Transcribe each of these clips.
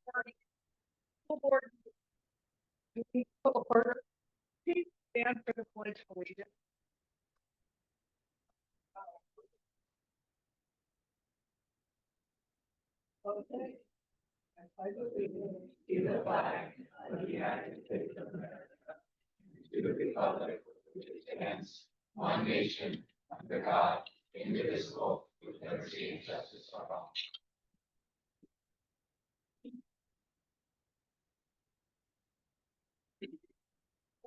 School board, please stand for the pledge of allegiance. Okay. I believe in the flag of the United States of America, to the republic which stands one nation under God, indivisible, with liberty and justice for all.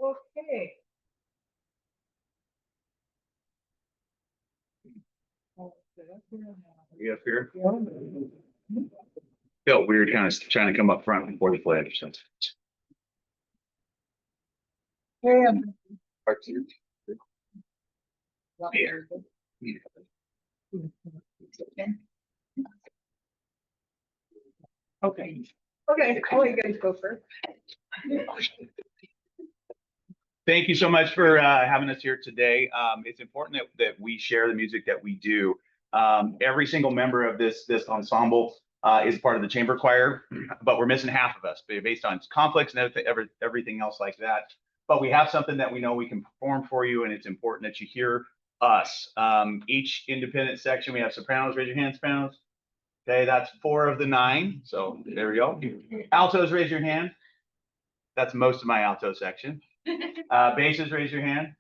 Okay. You up here? Felt weird kind of trying to come up front before the pledge. So. Okay. Okay, I'll let you guys go first. Thank you so much for having us here today. It's important that we share the music that we do. Every single member of this ensemble is part of the chamber choir, but we're missing half of us based on conflicts and everything else like that. But we have something that we know we can perform for you, and it's important that you hear us. Each independent section, we have sopranos. Raise your hand, sopranos. Okay, that's 4 of the 9. So there we go. Altos, raise your hand. That's most of my alto section. Basses, raise your hand.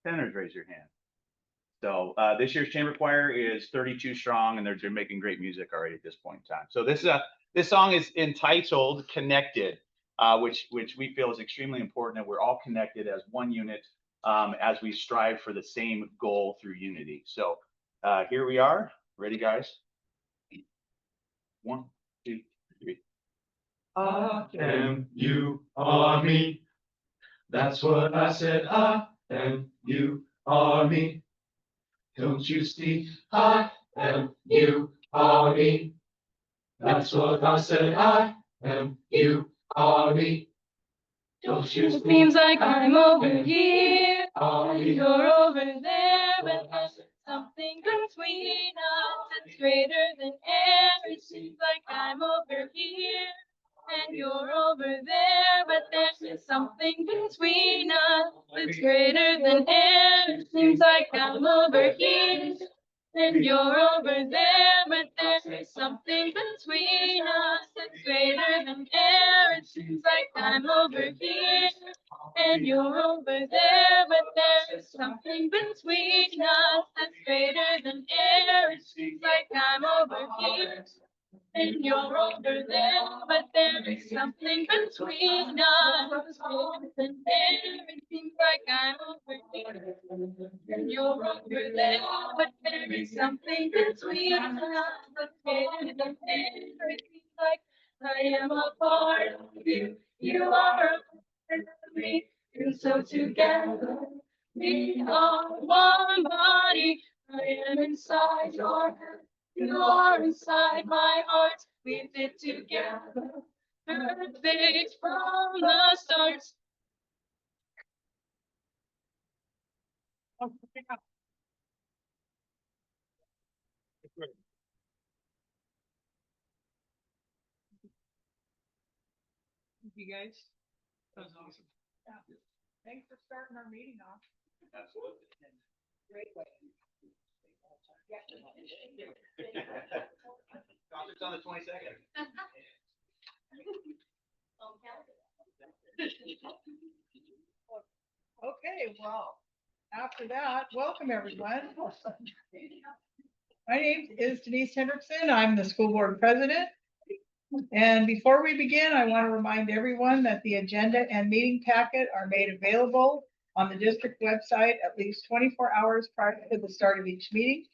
Tenors, raise your hand. So this year's chamber choir is 32 strong, and they're making great music already at this point in time. So this song is entitled "Connected," which we feel is extremely important, that we're all connected as one unit as we strive for the same goal through unity. So here we are. Ready, guys? 1, 2, 3. I am, you are me. That's what I said. I am, you are me. Don't you see? I am, you are me. That's what I said. I am, you are me. Don't you see? It seems like I'm over here, Are and me. you're over there, but there's something between us that's greater than air. It seems like I'm over here, and you're over there, but there's something between us that's greater than air. It seems like I'm over here, and you're over there, but there's something between us that's greater than air. It seems like I'm over here, and you're over there, but there's something between us that's greater than air. It seems like I'm over here, and you're over there, but there is something between us that's greater than air. It seems like I'm over here, and you're over there, but there is something between us that's greater than air. It seems like I am a part of you, you are a part of me, and so together we are one body. I am inside your head, you are inside my heart. We fit together, perfect from the start. Thank you guys. That was awesome. Yeah. Thanks for starting our meeting off. Absolutely. Great way. Concert's on the 22nd. Okay, well, after that, welcome everyone. My name is Denise Hendrickson. I'm the school board president. And before we begin, I want to remind everyone that the agenda and meeting packet are made available on the district website at least 24 hours prior to the start of each meeting.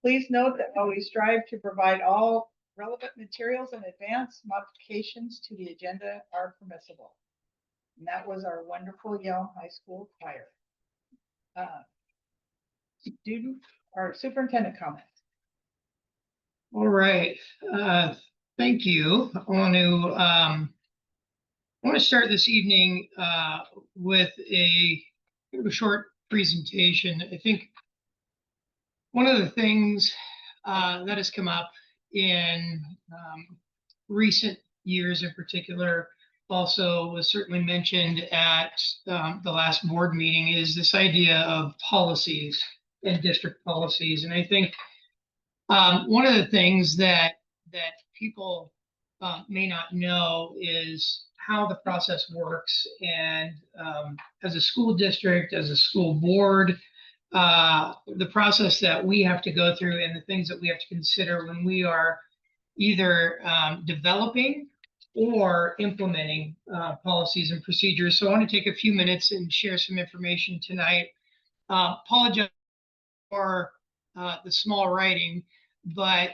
Please note that while we strive to provide all relevant materials in advance, modifications to the agenda are permissible. And that was our wonderful Yelm High School choir. Student or superintendent comments. All right. Thank you. I want to start this evening with a short presentation. I think one of the things that has come up in recent years in particular also was certainly mentioned at the last board meeting, is this idea of policies and district policies. And I think one of the things that people may not know is how the process works. And as a school district, as a school board, the process that we have to go through and the things that we have to consider when we are either developing or implementing policies and procedures. So I want to take a few minutes and share some information tonight. Apologize for the small writing, but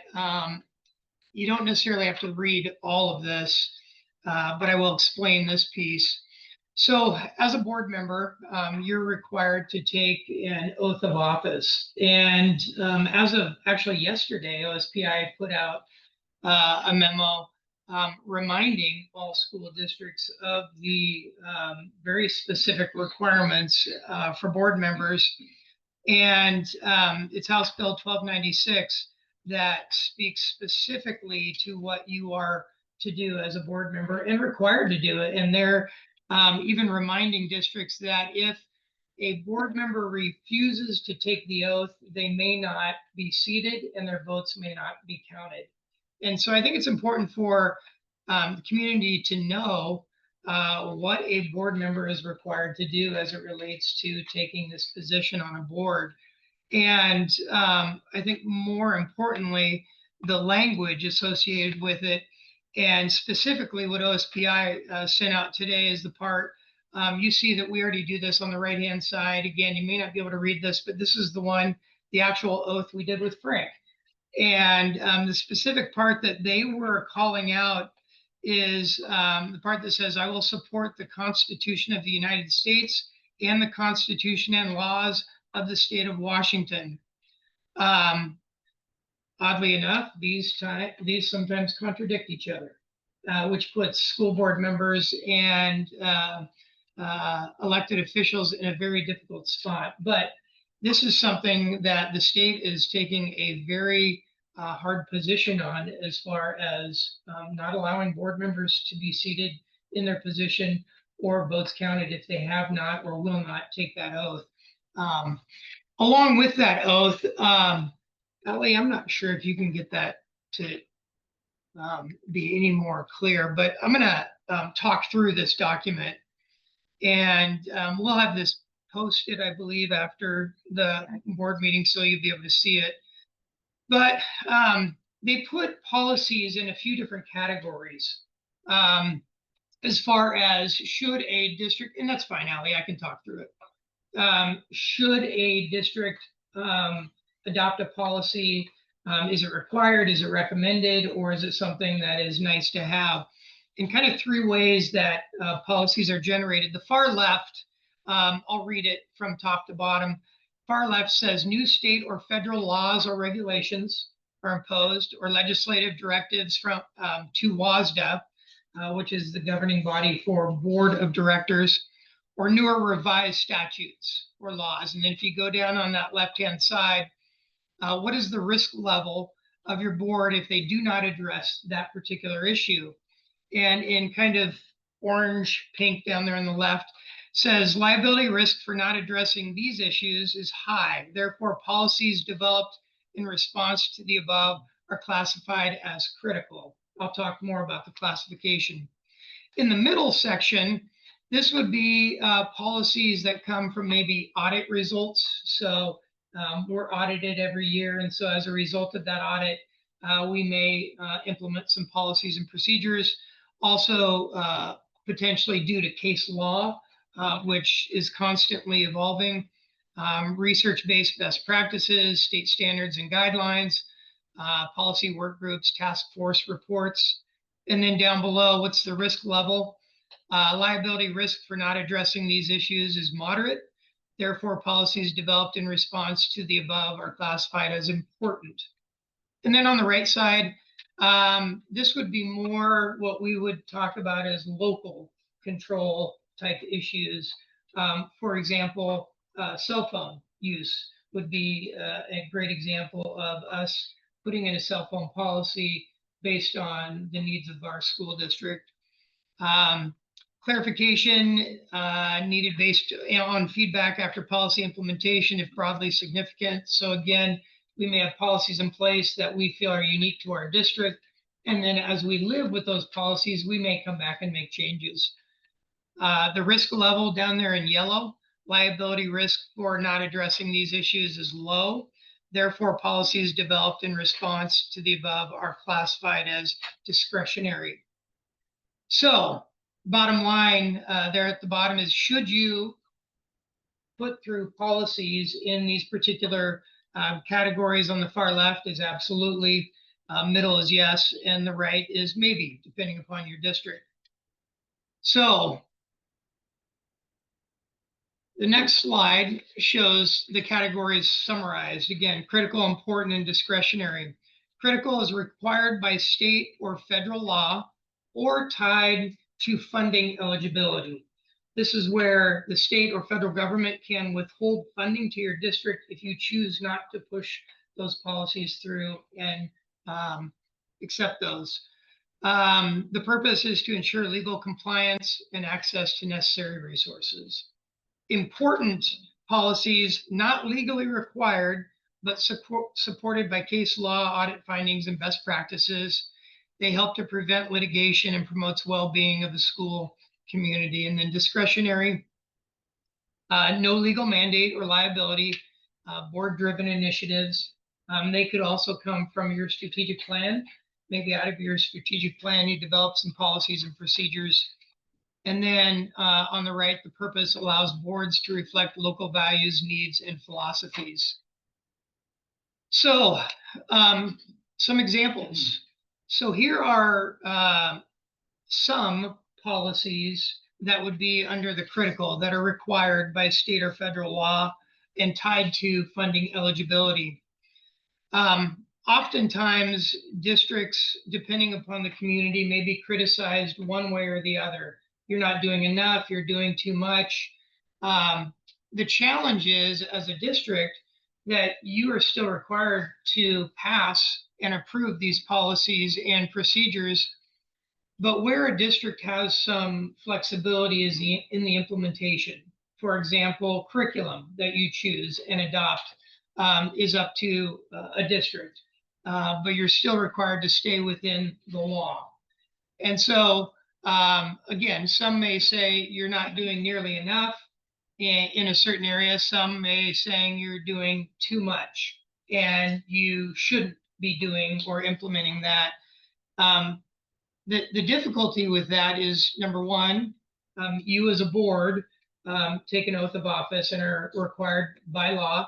you don't necessarily have to read all of this, but I will explain this piece. So as a board member, you're required to take an oath of office. And as of actually yesterday, OSPI put out a memo reminding all school districts of the very specific requirements for board members. And it's House Bill 1296 that speaks specifically to what you are to do as a board member and required to do it. And they're even reminding districts that if a board member refuses to take the oath, they may not be seated and their votes may not be counted. And so I think it's important for the community to know what a board member is required to do as it relates to taking this position on a board. And I think more importantly, the language associated with it, and specifically what OSPI sent out today is the part, you see that we already do this on the right-hand side. Again, you may not be able to read this, but this is the one, the actual oath we did with Frank. And the specific part that they were calling out is the part that says, I will support the Constitution of the United States and the Constitution and laws of the state of Washington. Oddly enough, these sometimes contradict each other, which puts school board members and elected officials in a very difficult spot. But this is something that the state is taking a very hard position on, as far as not allowing board members to be seated in their position or votes counted if they have not or will not take that oath. Along with that oath, Ellie, I'm not sure if you can get that to be any more clear, but I'm going to talk through this document, and we'll have this posted, I believe, after the board meeting, so you'll be able to see it. But they put policies in a few different categories as far as should a district, and that's fine, Allie, I can talk through it. Should a district adopt a policy? Is it required? Is it recommended? Or is it something that is nice to have? In kind of three ways that policies are generated. The far left, I'll read it from top to bottom. Far left says new state or federal laws or regulations are imposed, or legislative directives from to WASDA, which is the governing body for board of directors, or newer revised statutes or laws. And then if you go down on that left-hand side, what is the risk level of your board if they do not address that particular issue? And in kind of orange pink down there on the left says liability risk for not addressing these issues is high. Therefore, policies developed in response to the above are classified as critical. I'll talk more about the classification. In the middle section, this would be policies that come from maybe audit results. So we're audited every year. And so as a result of that audit, we may implement some policies and procedures. Also, potentially due to case law, which is constantly evolving, research-based best practices, state standards and guidelines, policy work groups, task force reports. And then down below, what's the risk level? Liability risk for not addressing these issues is moderate. Therefore, policies developed in response to the above are classified as important. And then on the right side, this would be more what we would talk about as local control type issues. For example, cell phone use would be a great example of us putting in a cell phone policy based on the needs of our school district. Clarification needed based on feedback after policy implementation if broadly significant. So again, we may have policies in place that we feel are unique to our district. And then as we live with those policies, we may come back and make changes. The risk level down there in yellow, liability risk for not addressing these issues is low. Therefore, policies developed in response to the above are classified as discretionary. So bottom line there at the bottom is, should you put through policies in these particular categories? On the far left is absolutely, middle is yes, and the right is maybe, depending upon your district. So the next slide shows the categories summarized. Again, critical, important, and discretionary. Critical is required by state or federal law or tied to funding eligibility. This is where the state or federal government can withhold funding to your district if you choose not to push those policies through and accept those. The purpose is to ensure legal compliance and access to necessary resources. Important policies, not legally required, but supported by case law, audit findings, and best practices. They help to prevent litigation and promotes well-being of the school community. And then discretionary, no legal mandate or liability, board-driven initiatives. They could also come from your strategic plan. Maybe out of your strategic plan, you develop some policies and procedures. And then on the right, the purpose allows boards to reflect local values, needs, and philosophies. So some examples. So here are some policies that would be under the critical that are required by state or federal law and tied to funding eligibility. Oftentimes, districts, depending upon the community, may be criticized one way or the other. You're not doing enough, you're doing too much. The challenge is, as a district, that you are still required to pass and approve these policies and procedures. But where a district has some flexibility is in the implementation. For example, curriculum that you choose and adopt is up to a district, but you're still required to stay within the law. And so, again, some may say you're not doing nearly enough in a certain area. Some may saying you're doing too much and you shouldn't be doing or implementing that. The difficulty with that is, number one, you as a board take an oath of office and are required by law.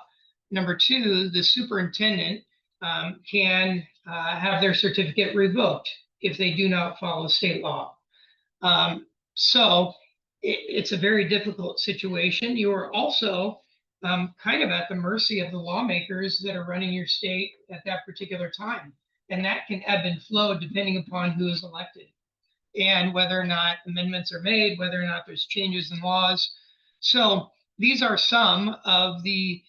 Number two, the superintendent can have their certificate revoked if they do not follow state law. So it's a very difficult situation. You are also kind of at the mercy of the lawmakers that are running your state at that particular time. And that can ebb and flow depending upon who is elected and whether or not amendments are made, whether or not there's changes in laws. So these are some of the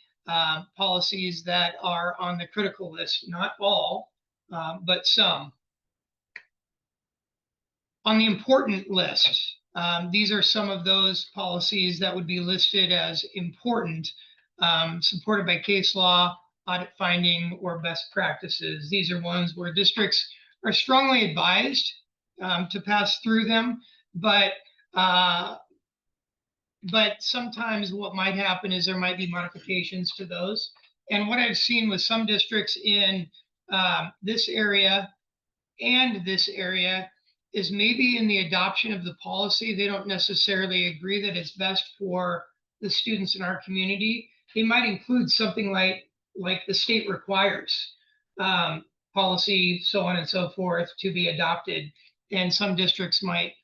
policies that are on the critical list, not all, but some. On the important list, these are some of those policies that would be listed as important, supported by case law, audit finding, or best practices. These are ones where districts are strongly advised to pass through them, but sometimes what might happen is there might be modifications to those. And what I've seen with some districts in this area and this area is maybe in the adoption of the policy, they don't necessarily agree that it's best for the students in our community. They might include something like the state requires policy, so on and so forth, to be adopted. And some districts might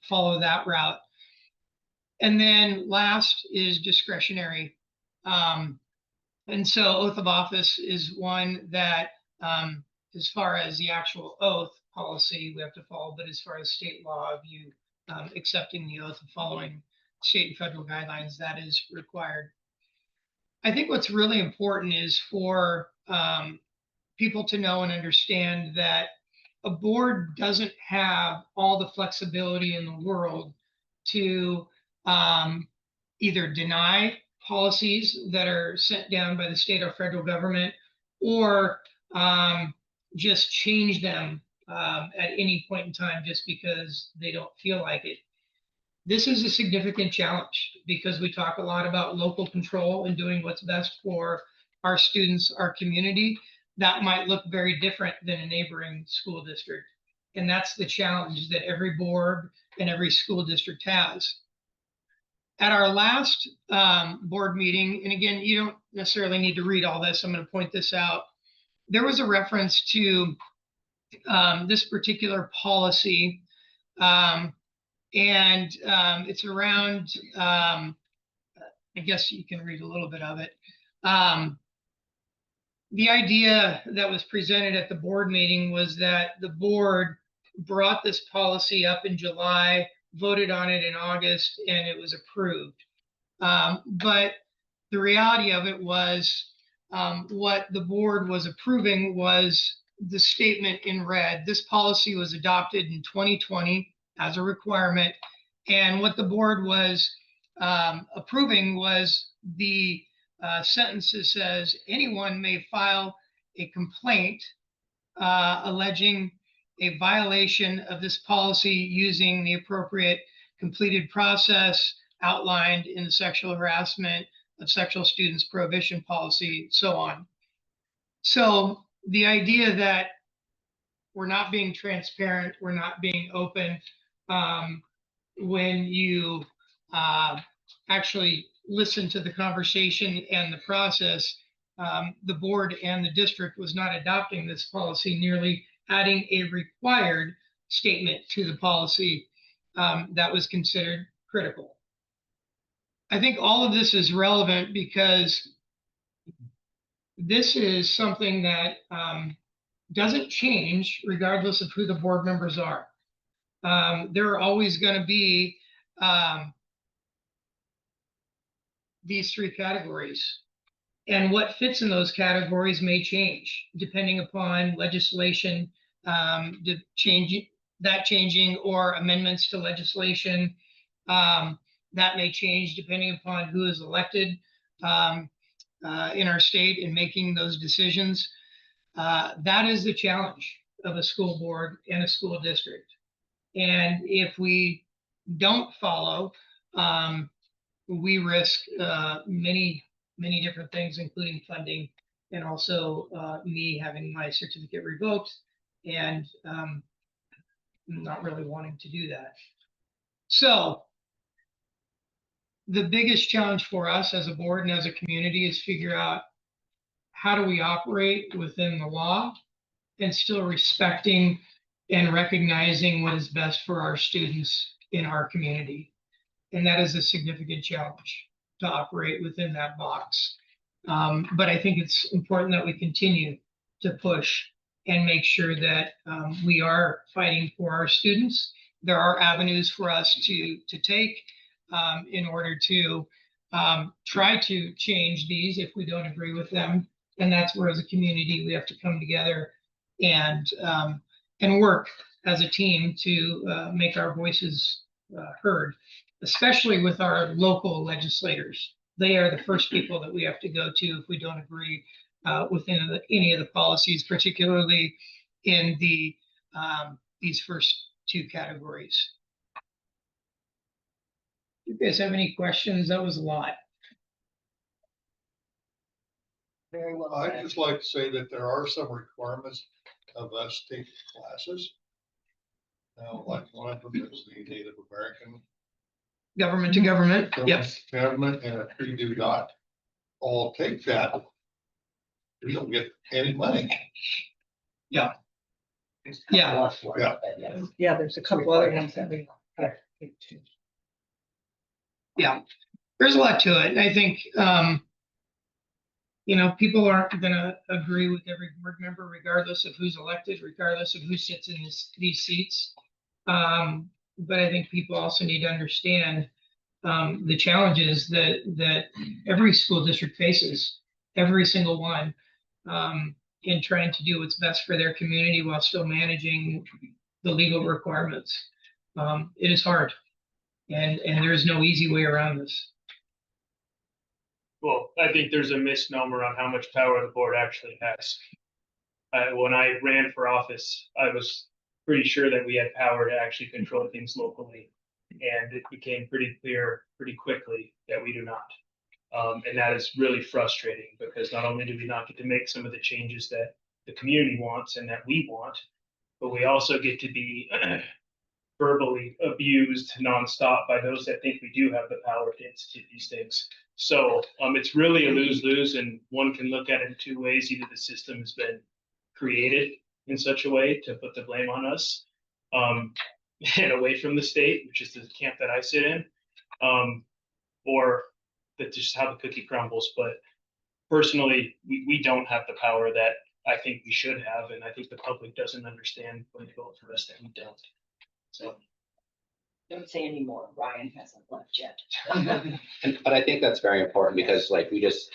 follow that route. And then last is discretionary. And so oath of office is one that, as far as the actual oath policy, we have to follow, but as far as state law of you accepting the oath and following state and federal guidelines, that is required. I think what's really important is for people to know and understand that a board doesn't have all the flexibility in the world to either deny policies that are sent down by the state or federal government, or just change them at any point in time just because they don't feel like it. This is a significant challenge because we talk a lot about local control and doing what's best for our students, our community. That might look very different than a neighboring school district. And that's the challenge that every board and every school district has. At our last board meeting, and again, you don't necessarily need to read all this, I'm going to point this out. There was a reference to this particular policy, and it's around, I guess you can read a little bit of it. The idea that was presented at the board meeting was that the board brought this policy up in July, voted on it in August, and it was approved. But the reality of it was what the board was approving was the statement in red. This policy was adopted in 2020 as a requirement. And what the board was approving was the sentence that says anyone may file a complaint alleging a violation of this policy using the appropriate completed process outlined in the sexual harassment of sexual students prohibition policy, so on. So the idea that we're not being transparent, we're not being open, when you actually listen to the conversation and the process, the board and the district was not adopting this policy, nearly adding a required statement to the policy that was considered critical. I think all of this is relevant because this is something that doesn't change regardless of who the board members are. There are always going to be these three categories. And what fits in those categories may change depending upon legislation, changing or amendments to legislation. That may change depending upon who is elected in our state in making those decisions. That is the challenge of a school board and a school district. And if we don't follow, we risk many different things, including funding, and also me having my certificate revoked and not really wanting to do that. So the biggest challenge for us as a board and as a community is figure out how do we operate within the law and still respecting and recognizing what is best for our students in our community. And that is a significant challenge to operate within that box. But I think it's important that we continue to push and make sure that we are fighting for our students. There are avenues for us to take in order to try to change these if we don't agree with them. And that's where, as a community, we have to come together and work as a team to make our voices heard, especially with our local legislators. They are the first people that we have to go to if we don't agree with any of the policies, particularly in these first two categories. You guys have any questions? That was a lot. Very well I'd said. just like to say that there are some requirements of us taking classes. Now, like one of them is the Native American Government to government. Yep. government, and if we do not all take that, we don't get any money. Yeah. Yeah. Yeah, there's a couple other ones that we. Yeah, there's a lot to it. And I think, people aren't going to agree with every board member, regardless of who's elected, regardless of who sits in these seats. But I think people also need to understand the challenges that every school district faces, every single one. in trying to do what's best for their community while still managing the legal requirements. It is hard, and there's no easy way around this. Well, I think there's a misnomer on how much power the board actually has. When I ran for office, I was pretty sure that we had power to actually control things locally. And it became pretty clear pretty quickly that we do not. And that is really frustrating because not only do we not get to make some of the changes that the community wants and that we want, but we also get to be verbally abused nonstop by those that think we do have the power to institute these things. So it's really a lose-lose, and one can look at it in two ways. Either the system has been created in such a way to put the blame on us and away from the state, which is the camp that I sit in, or that's just how the cookie crumbles. But personally, we don't have the power that I think we should have, and I think the public doesn't understand when they vote for us that we don't. So. Don't say anymore. Ryan hasn't left yet. But I think that's very important because like we just,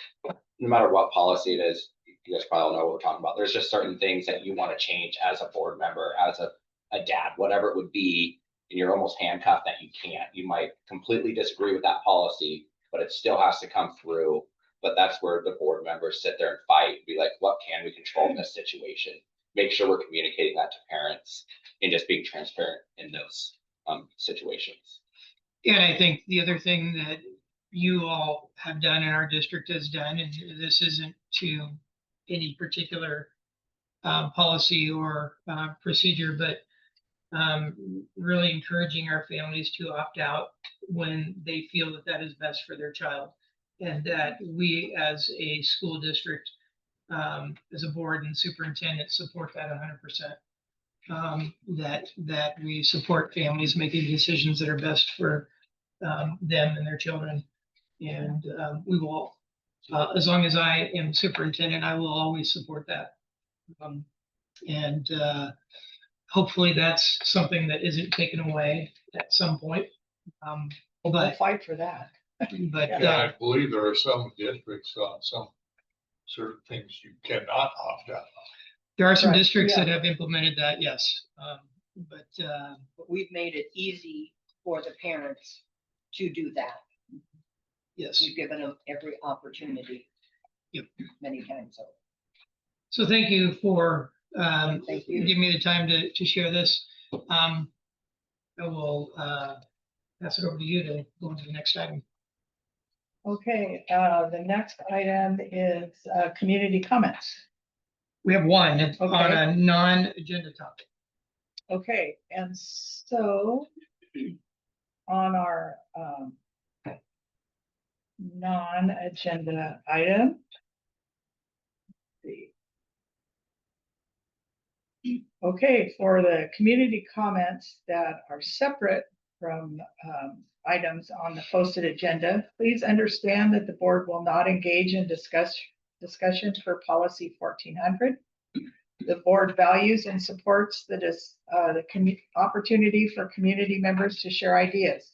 no matter what policy it is, you guys probably all know what we're talking about. There's just certain things that you want to change as a board member, as a dad, whatever it would be, and you're almost handcuffed that you can't. You might completely disagree with that policy, but it still has to come through. But that's where the board members sit there and fight, be like, what can we control in this situation? Make sure we're communicating that to parents and just being transparent in those situations. And I think the other thing that you all have done and our district has done, and this isn't to any particular policy or procedure, but really encouraging our families to opt out when they feel that that is best for their child. And that we as a school district, as a board and superintendent, support that 100%. That we support families making decisions that are best for them and their children. And we will, as long as I am superintendent, I will always support that. And hopefully that's something that isn't taken away at some point. We'll But, fight for that. but Yeah, I believe there are some districts on some certain things you cannot opt out of. there are some Right, districts yeah. that have implemented that, yes. But But we've made it easy for the parents to do that. yes. We've given them every opportunity. Yep. Many times over. So thank you for Thank you. giving me the time to share this. I will pass it over to you to go on to the next item. Okay, the next item is community comments. We have one on Okay. a non-agenda topic. Okay, and so on our non-agenda item. Okay, for the community comments that are separate from items on the posted agenda, please understand that the board will not engage in discussions for policy 1400. The board values and supports the opportunity for community members to share ideas.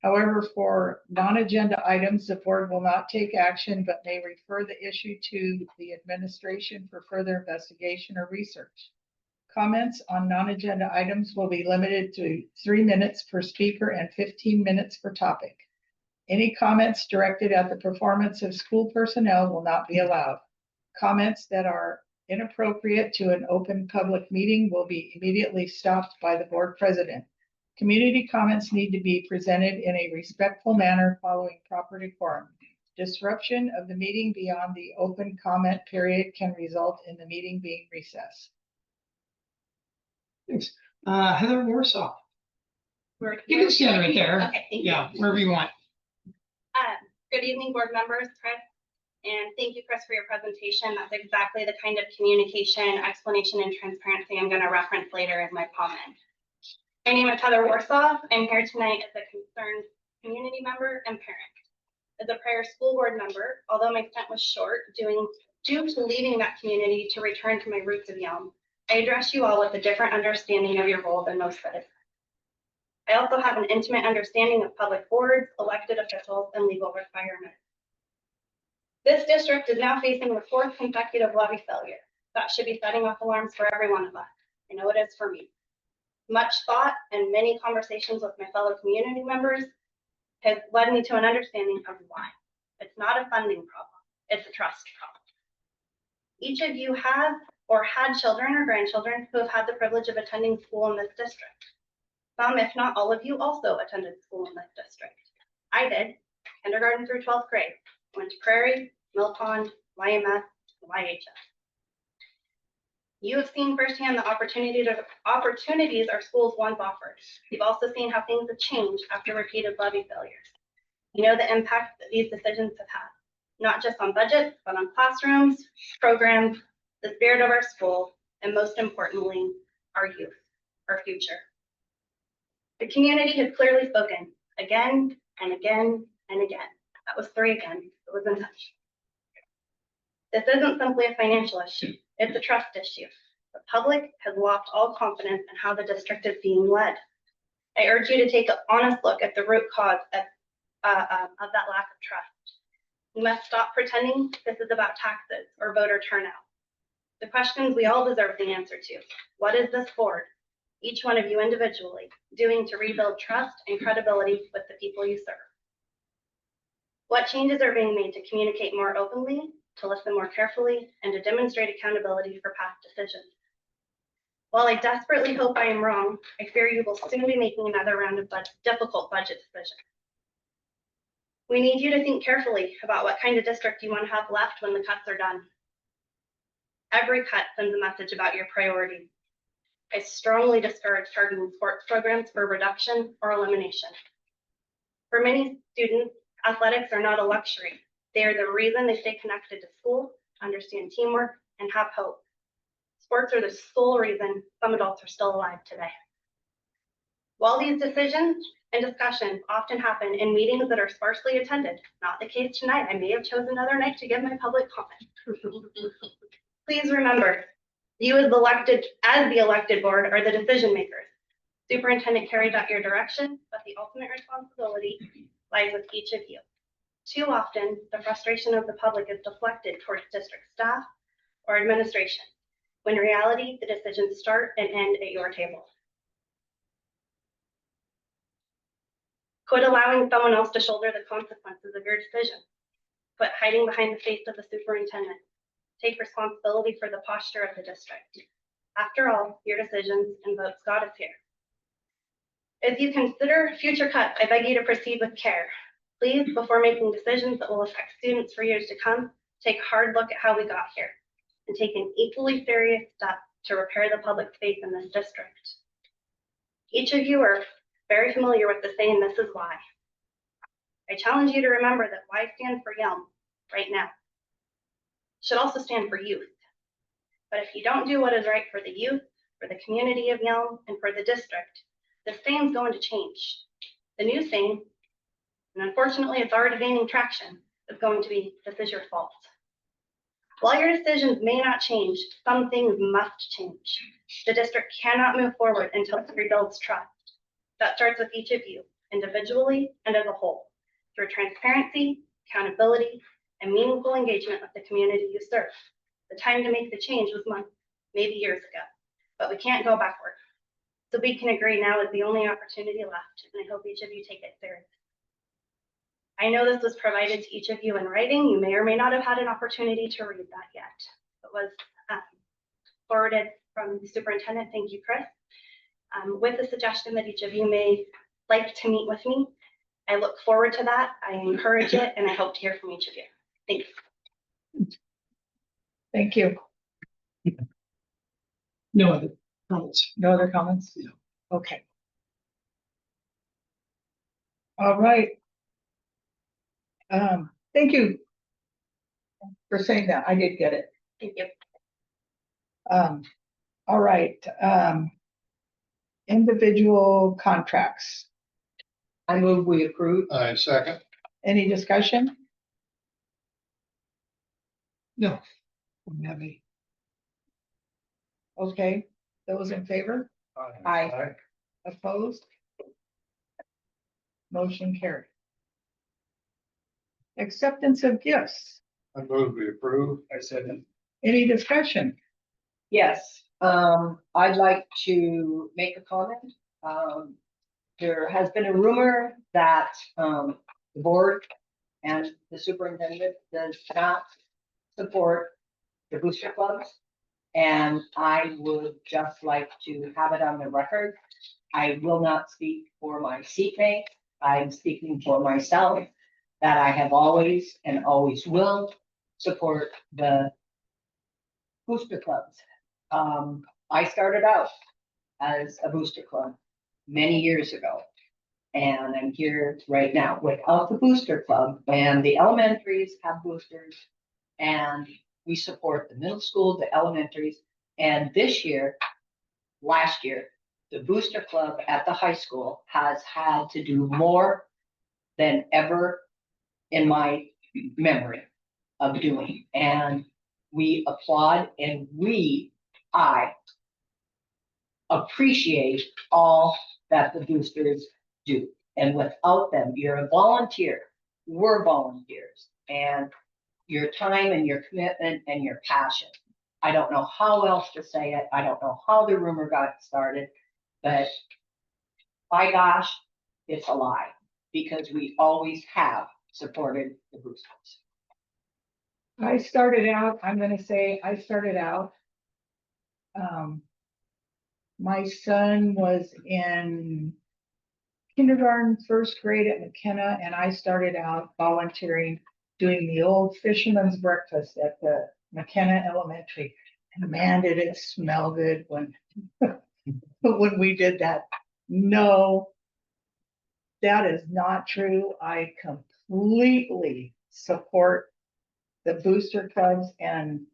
However, for non-agenda items, the board will not take action, but may refer the issue to the administration for further investigation or research. Comments on non-agenda items will be limited to 3 minutes per speaker and 15 minutes per topic. Any comments directed at the performance of school personnel will not be allowed. Comments that are inappropriate to an open public meeting will be immediately stopped by the board president. Community comments need to be presented in a respectful manner following proper decorum. Disruption of the meeting beyond the open comment period can result in the meeting being recessed. Thanks. Heather Warsaw. You can Where- stand right there. Okay, thank you. Yeah, wherever you want. Good evening, board members, Chris, and thank you, Chris, for your presentation. That's exactly the kind of communication, explanation, and transparency I'm going to reference later in my comment. My name is Heather Warsaw. I'm here tonight as a concerned community member and parent. As a prior school board member, although my stint was short, due to leaving that community to return to my roots of Yelm, I address you all with a different understanding of your role than most citizens. I also have an intimate understanding of public boards, elected officials, and legal requirements. This district is now facing the 4th consecutive levy failure. That should be setting off alarms for every one of us. I know it is for me. Much thought and many conversations with my fellow community members has led me to an understanding of why. It's not a funding problem, it's a trust problem. Each of you have or had children or grandchildren who have had the privilege of attending school in this district. Some, if not all of you, also attended school in this district. I did, kindergarten through 12th grade. Went to Prairie, Mill Pond, YMS, and YHS. You have seen firsthand the opportunities our schools once offered. You've also seen how things have changed after repeated levy failures. You know the impact that these decisions have had, not just on budgets, but on classrooms, programs, the spirit of our school, and most importantly, our youth, our future. The community has clearly spoken again and again and again. That was 3 again. It was in touch. This isn't simply a financial issue. It's a trust issue. The public has lost all confidence in how the district is being led. I urge you to take an honest look at the root cause of that lack of trust. We must stop pretending this is about taxes or voter turnout. The questions we all deserve the answer to. What is this board, each one of you individually, doing to rebuild trust and credibility with the people you serve? What changes are being made to communicate more openly, to listen more carefully, and to demonstrate accountability for past decisions? While I desperately hope I am wrong, I fear you will soon be making another round of difficult budget decisions. We need you to think carefully about what kind of district you want to have left when the cuts are done. Every cut sends a message about your priorities. I strongly discourage targeting sports programs for reduction or elimination. For many students, athletics are not a luxury. They are the reason they stay connected to school, understand teamwork, and have hope. Sports are the sole reason some adults are still alive today. While these decisions and discussions often happen in meetings that are sparsely attended, not the case tonight. I may have chosen another night to give my public comment. Please remember, you as the elected board are the decision makers. Superintendent carries out your direction, but the ultimate responsibility lies with each of you. Too often, the frustration of the public is deflected towards district staff or administration, when in reality, the decisions start and end at your table. Quit allowing someone else to shoulder the consequences of your decision. Quit hiding behind the face of the superintendent. Take responsibility for the posture of the district. After all, your decisions and votes got us here. As you consider future cuts, I beg you to proceed with care. Please, before making decisions that will affect students for years to come, take a hard look at how we got here and take an equally serious step to repair the public faith in this district. Each of you are very familiar with the saying, "This is why." I challenge you to remember that Y stands for Yelm right now. It should also stand for youth. But if you don't do what is right for the youth, for the community of Yelm, and for the district, the saying's going to change. The new saying, and unfortunately it's already gaining traction, is going to be, "This is your fault." While your decisions may not change, some things must change. The district cannot move forward until it rebuilds trust. That starts with each of you, individually and as a whole, through transparency, accountability, and meaningful engagement with the community you serve. The time to make the change was months, maybe years ago, but we can't go backward. So we can agree now is the only opportunity left, and I hope each of you take it seriously. I know this was provided to each of you in writing. You may or may not have had an opportunity to read that yet. It was forwarded from the superintendent. Thank you, Chris. With the suggestion that each of you may like to meet with me. I look forward to that. I encourage it, and I hope to hear from each of you. Thank you. Thank you. No other comments. No other comments? No. Okay. All right. Thank you for saying that. I did get it. Thank you. All right. Individual contracts. I move we approve. I second. Any discussion? No. We have a Okay. Those in favor? Aye. Opposed? Motion carried. Acceptance of gifts. I move we approve. I second. Any discussion? Yes, I'd like to make a comment. There has been a rumor that, the board and the superintendent does not support the booster clubs. And I would just like to have it on the record. I will not speak for my seatmate. I'm speaking for myself, that I have always and always will support the booster clubs. I started out as a booster club many years ago. And I'm here right now without the booster club, and the elementaries have boosters. And we support the middle school, the elementaries, and this year, last year, the booster club at the high school has had to do more than ever in my memory of doing. And we applaud and I appreciate all that the boosters do. And without them, you're a volunteer, we're volunteers, and your time and your commitment and your passion. I don't know how else to say it. I don't know how the rumor got started, but by gosh, it's a lie, because we always have supported the boosters. I started out, I'm gonna say, I started out. My son was in kindergarten, first grade at McKenna, and I started out volunteering, doing the old fisherman's breakfast at the McKenna Elementary. And man, did it smell good when, when we did that. No, that is not true. I completely support the booster clubs and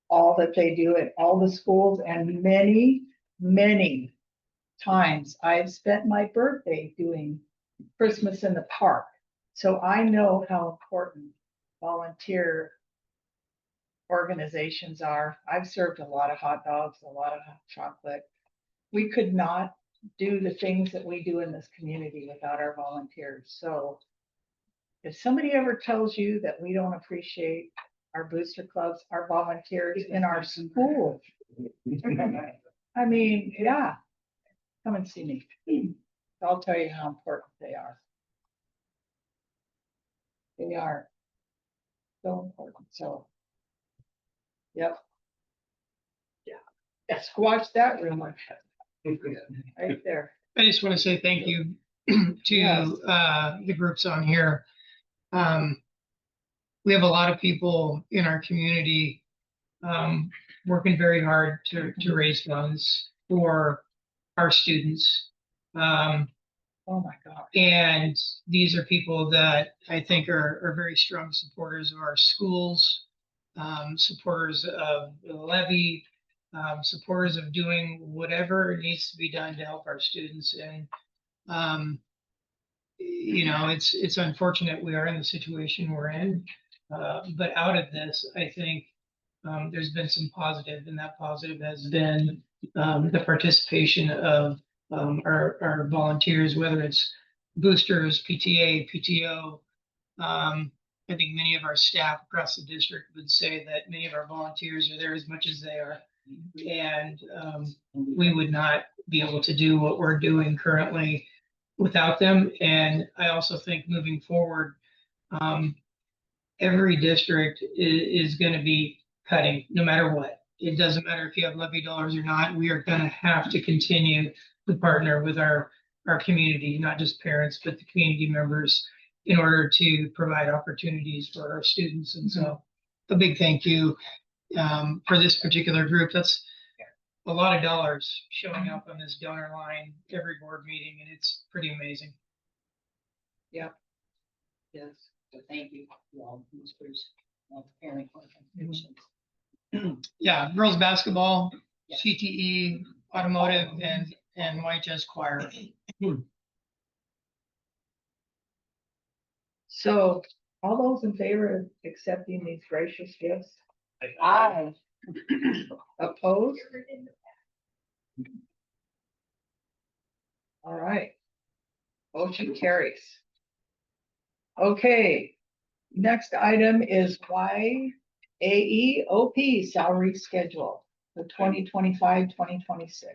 all that they do at all the schools, and many times I've spent my birthday doing Christmas in the park. So I know how important volunteer organizations are. I've served a lot of hot dogs, a lot of hot chocolate. We could not do the things that we do in this community without our volunteers. So if somebody ever tells you that we don't appreciate our booster clubs, our volunteers in our schools, I mean, yeah, come and see me. I'll tell you how important they are. They are so important. So, yep. Yeah. Squash that rumor right there. I just want to say thank you Yes. to the groups on here. We have a lot of people in our community working very hard to raise funds for our students. Oh my God. And these are people that I think are very strong supporters of our schools, supporters of the levy, supporters of doing whatever needs to be done to help our students. And it's unfortunate we are in the situation we're in, but out of this, I think there's been some positive, and that positive has been the participation of our volunteers, whether it's boosters, PTA, PTO. I think many of our staff across the district would say that many of our volunteers are there as much as they are. And we would not be able to do what we're doing currently without them. And I also think moving forward, every district is going to be cutting no matter what. It doesn't matter if you have levy dollars or not. We are going to have to continue to partner with our community, not just parents, but the community members, in order to provide opportunities for our students. And so a big thank you for this particular group. That's a lot of dollars showing up on this donor line every board meeting, and it's pretty amazing. Yes, so thank you to all the boosters, all the parent organizations. Yeah, girls basketball, Yes. CTE, automotive, and YHS choir. So all those in favor of accepting these gracious gifts? Aye. Opposed? All right. Motion carries. Okay, next item is YAEOP salary schedule. the 2025-2026.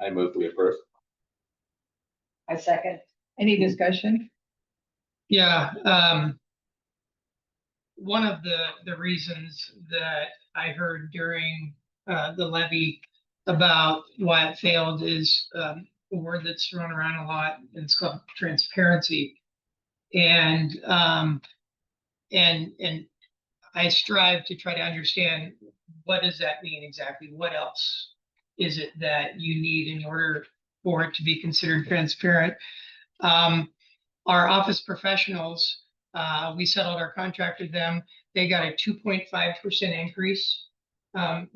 I move we approve. I second. Any discussion? Yeah, one of the reasons that I heard during the levy about why it failed is a word that's thrown around a lot, and it's called transparency. And I strive to try to understand, what does that mean exactly? What else is it that you need in order for it to be considered transparent? Our office professionals, we settled our contract with them. They got a 2.5% increase.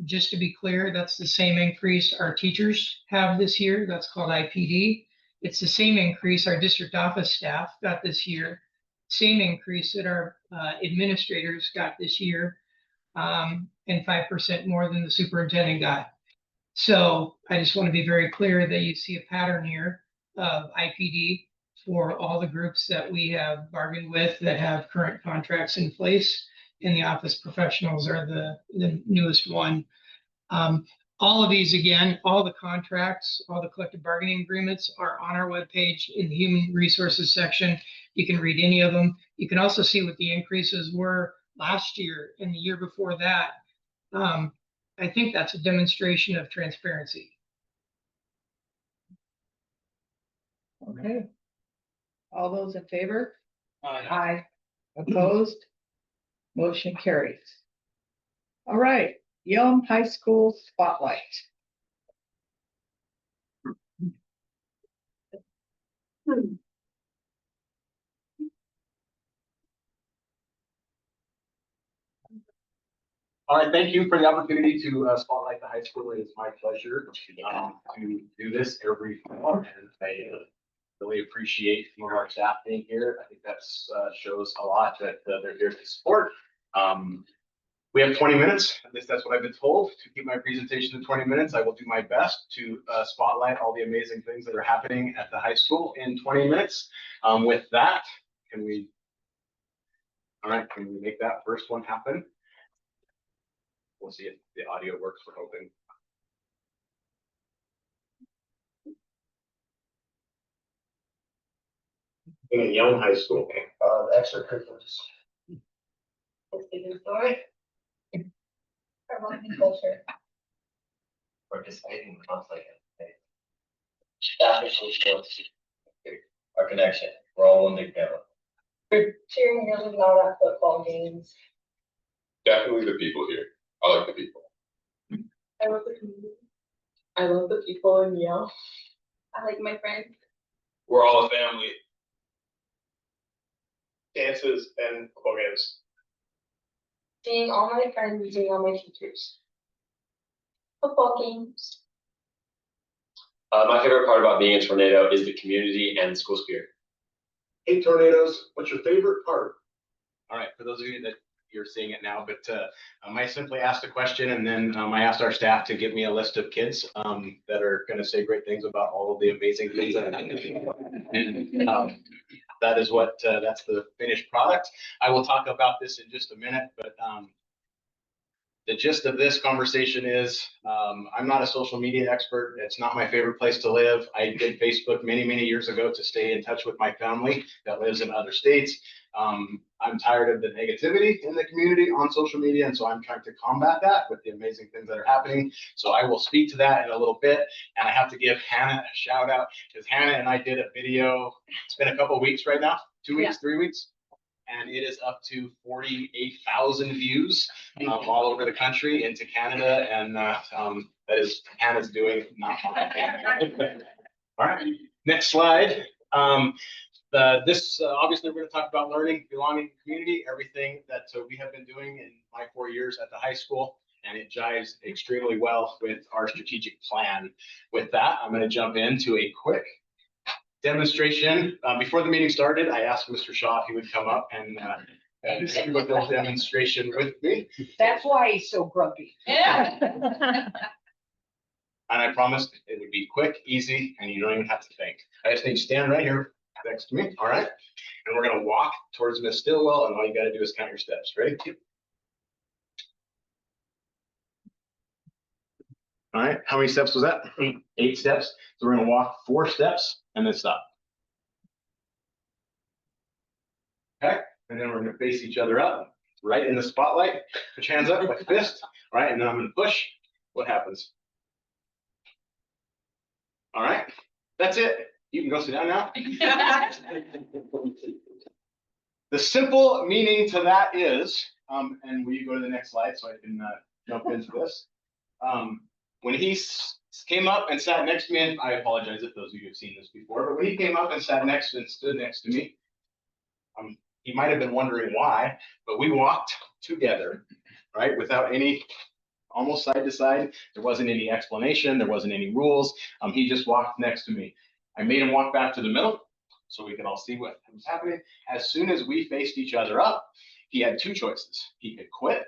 Just to be clear, that's the same increase our teachers have this year. That's called IPD. It's the same increase our district office staff got this year. Same increase that our administrators got this year, and 5% more than the superintendent got. So I just want to be very clear that you see a pattern here of IPD for all the groups that we have bargained with that have current contracts in place, and the office professionals are the newest one. All of these, again, all the contracts, all the collective bargaining agreements are on our webpage in the human resources section. You can read any of them. You can also see what the increases were last year and the year before that. I think that's a demonstration of transparency. Okay. All those in favor? Aye. Opposed? Motion carries. All right, Yelm High School Spotlight. All right, thank you for the opportunity to spotlight the high school. It is my pleasure to do this every fall, and I really appreciate some of our staff being here. I think that's shows a lot that they're here to support. We have 20 minutes, at least that's what I've been told, to keep my presentation to 20 minutes. I will do my best to spotlight all the amazing things that are happening at the high school in 20 minutes. With that, can we make that first one happen? We'll see if the audio works. We're hoping. In Yelm High School, extracurriculars. Student story. Promoting culture. Participating in conflict. Staff sports. Our connection. We're all one together. Cheering really loud at football games. Definitely the people here. I like the people. I love the community. I love the people in Yelm. I like my friends. We're all a family. Dances and programs. Seeing all my friends, meeting all my teachers. Football games. My favorite part about being a tornado is the community and school spirit. Hey, tornadoes, what's your favorite part? All right, for those of you that you're seeing it now, but I simply asked a question, and then I asked our staff to give me a list of kids that are going to say great things about all of the amazing things that are happening. And that is what that's the finished product. I will talk about this in just a minute, but the gist of this conversation is I'm not a social media expert. It's not my favorite place to live. I did Facebook many, many years ago to stay in touch with my family that lives in other states. I'm tired of the negativity in the community on social media, and so I'm trying to combat that with the amazing things that are happening. So I will speak to that in a little bit, and I have to give Hannah a shout out because Hannah and I did a video. It's been a couple of weeks right now, 2 weeks, 3 weeks. And it is up to 48,000 views all over the country into Canada. And that is Hannah's doing, not mine. All right, next slide. This obviously we're going to talk about learning, belonging, community, everything that we have been doing in my 4 years at the high school. And it jives extremely well with our strategic plan. With that, I'm going to jump into a quick demonstration. Before the meeting started, I asked Mr. Shaw if he would come up and do a little demonstration with me. That's why he's so grumpy. Yeah. And I promised it would be quick, easy, and you don't even have to think. I just need to stand right here next to me, all right? And we're gonna walk towards Miss Stillwell, and all you gotta do is count your steps. Ready? All right, how many steps was that? 8 steps. So we're gonna walk 4 steps and then stop. Okay, and then we're gonna face each other up, right in the spotlight. Put your hands up like a fist, all right, and then I'm gonna push. What happens? All right, that's it. You can go sit down now. The simple meaning to that is, and will you go to the next slide so I can jump into this? When he came up and sat next to me, and I apologize if those of you have seen this before, but when he came up and sat next and stood next to me, he might have been wondering why, but we walked together, right, without any, almost side to side. There wasn't any explanation. There wasn't any rules. He just walked next to me. I made him walk back to the middle so we could all see what was happening. As soon as we faced each other up, he had 2 choices. He could quit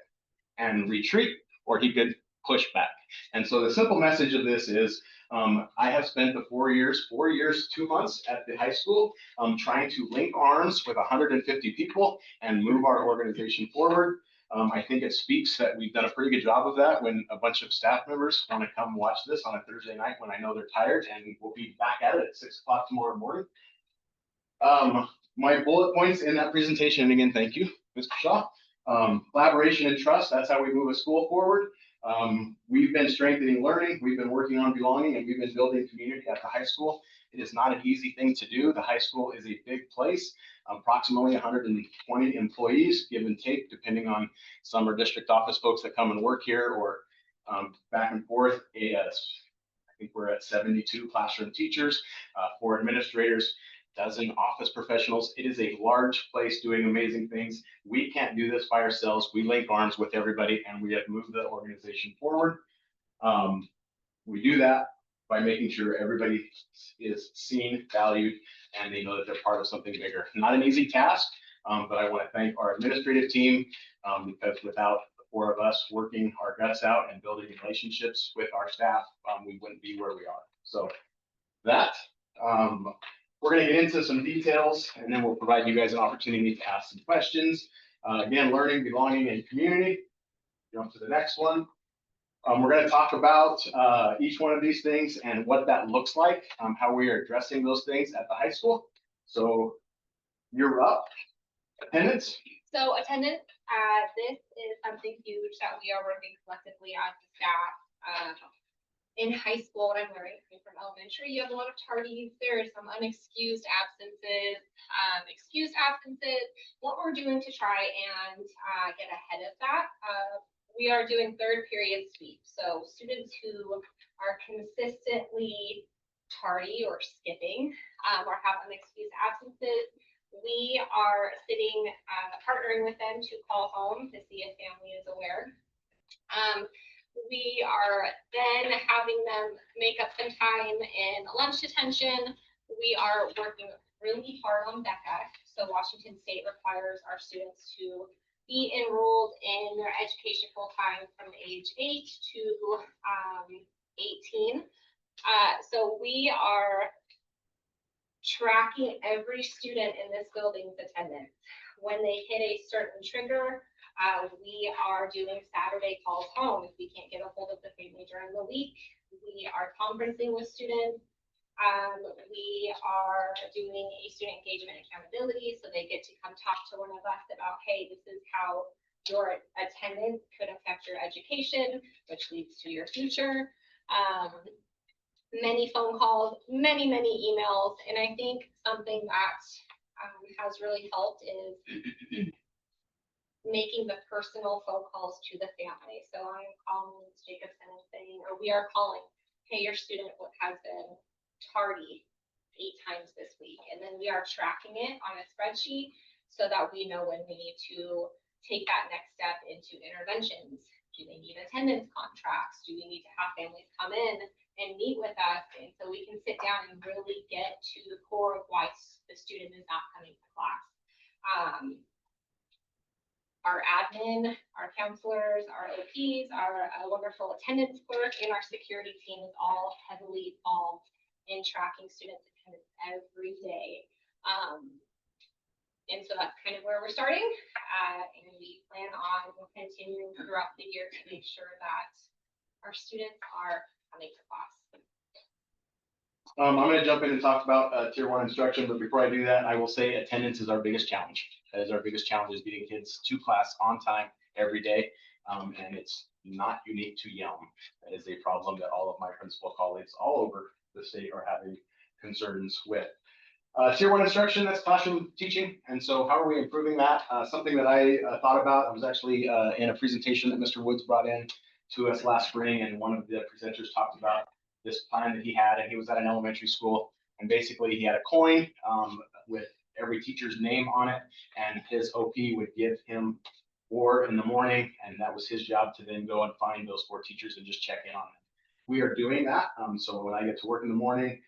and retreat, or he could push back. And so the simple message of this is, I have spent the 4 years, 2 months at the high school, trying to link arms with 150 people and move our organization forward. I think it speaks that we've done a pretty good job of that when a bunch of staff members want to come watch this on a Thursday night when I know they're tired, and we'll be back at it at 6 o'clock tomorrow morning. My bullet points in that presentation, and again, thank you, Mr. Shaw. Collaboration and trust, that's how we move a school forward. We've been strengthening learning, we've been working on belonging, and we've been building community at the high school. It is not an easy thing to do. The high school is a big place, approximately 120 employees, give and take, depending on some are district office folks that come and work here, or back and forth. I think we're at 72 classroom teachers, 4 administrators, dozen office professionals. It is a large place doing amazing things. We can't do this by ourselves. We link arms with everybody, and we have moved the organization forward. We do that by making sure everybody is seen, valued, and they know that they're part of something bigger. Not an easy task, but I want to thank our administrative team, because without the 4 of us working our guts out and building relationships with our staff, we wouldn't be where we are. So that, we're going to get into some details, and then we'll provide you guys an opportunity to ask some questions. Again, learning, belonging, and community. Jump to the next one. We're going to talk about each one of these things and what that looks like, how we are addressing those things at the high school. So you're up. Attendance. So attendance, this is something huge that we are working collectively as a staff. In high school, what I'm learning from elementary, you have a lot of tardies. There are some unexcused absences, excused absences. What we're doing to try and get ahead of that, we are doing 3rd period sweep. So students who are consistently tardy or skipping or have unexcused absences, we are partnering with them to call home to see if family is aware. We are then having them make up some time in lunch detention. We are working really hard on DECA. So Washington State requires our students to be enrolled in their education full-time from age 8 to 18. So we are tracking every student in this building's attendance. When they hit a certain trigger, we are doing Saturday calls home if we can't get a hold of the family during the week. We are conferencing with students. We are doing a student engagement accountability, so they get to come talk to one of us about, hey, this is how your attendance could affect your education, which leads to your future. Many phone calls, many emails, and I think something that has really helped is making the personal phone calls to the family. So I'm calling Ms. Jacobson and saying, or we are calling, hey, your student has been tardy 8 times this week. And then we are tracking it on a spreadsheet so that we know when we need to take that next step into interventions. Do they need attendance contracts? Do we need to have families come in and meet with us? And so we can sit down and really get to the core of why the student is not coming to class. Our admin, our counselors, our OPs, our wonderful attendance clerk, and our security team is all heavily involved in tracking students' attendance every day. And so that's kind of where we're starting. And we plan on continuing throughout the year to make sure that our students are coming to class. I'm gonna jump in and talk about tier 1 instruction, but before I do that, I will say attendance is our biggest challenge. That is our biggest challenge, is getting kids to class on time every day. And it's not unique to Yelm. That is a problem that all of my principal colleagues all over the state are having concerns with. Tier 1 instruction, that's classroom teaching. And so how are we improving that? Something that I thought about, I was actually in a presentation that Mr. Woods brought in to us last spring, and one of the presenters talked about this plan that he had, and he was at an elementary school, and basically he had a coin with every teacher's name on it, and his OP would give him 4 in the morning, and that was his job to then go and find those 4 teachers and just check in on them. We are doing that. So when I get to work in the morning,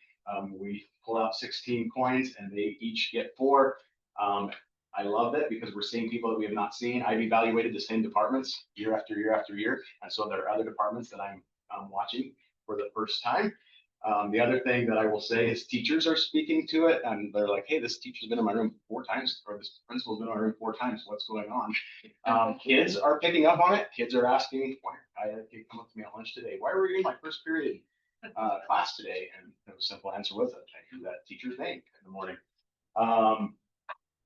we pull out 16 coins and they each get 4. I love it because we're seeing people that we have not seen. I've evaluated the same departments year after year after year. And so there are other departments that I'm watching for the first time. The other thing that I will say is teachers are speaking to it, and they're like, hey, this teacher's been in my room 4 times, or this principal's been in my room 4 times. What's going on? Kids are picking up on it. Kids are asking, I had a kid come up to me at lunch today. Why were you in my first period class today? And the simple answer was that I knew that teacher's name in the morning.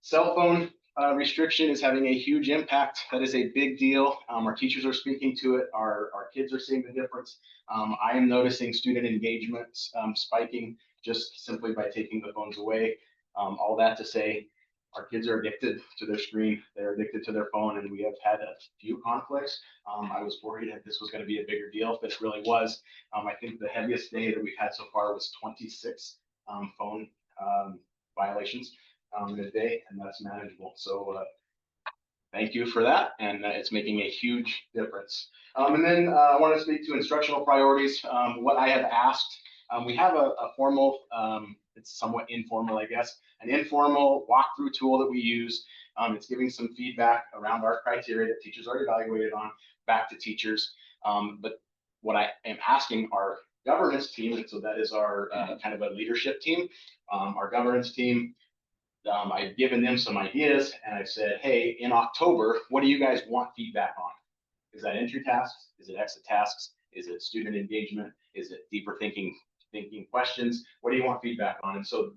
Cell phone restriction is having a huge impact. That is a big deal. Our teachers are speaking to it. Our kids are seeing the difference. I am noticing student engagements spiking just simply by taking the phones away. All that to say, our kids are addicted to their screen. They're addicted to their phone, and we have had a few conflicts. I was worried that this was going to be a bigger deal. This really was. I think the heaviest day that we've had so far was 26 phone violations in a day, and that's manageable. So thank you for that, and it's making a huge difference. And then I want to speak to instructional priorities. What I have asked, we have a formal, it's somewhat informal, I guess, an informal walkthrough tool that we use. It's giving some feedback around our criteria that teachers are evaluated on back to teachers. But what I am asking our governance team, and so that is our kind of a leadership team, our governance team, I've given them some ideas, and I've said, hey, in October, what do you guys want feedback on? Is that entry tasks? Is it exit tasks? Is it student engagement? Is it deeper thinking questions? What do you want feedback on? And so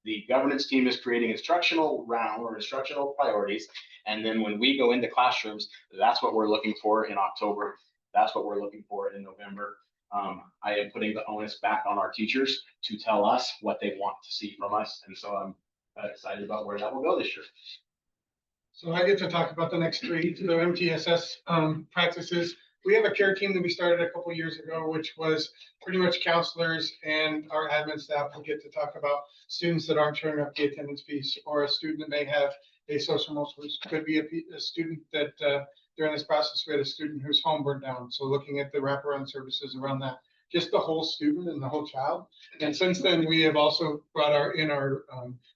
the governance team is creating instructional round or instructional priorities. And then when we go into classrooms, that's what we're looking for in October. That's what we're looking for in November. I am putting the onus back on our teachers to tell us what they want to see from us. And so I'm excited about where that will go this year. So I get to talk about the next 3, the MTSS practices. We have a care team that we started a couple years ago, which was pretty much counselors and our admin staff will get to talk about students that aren't turning up the attendance piece, or a student that may have a social emotional, which could be a student that during this process, we had a student whose home burned down. So looking at the wraparound services around that, just the whole student and the whole child. And since then, we have also brought our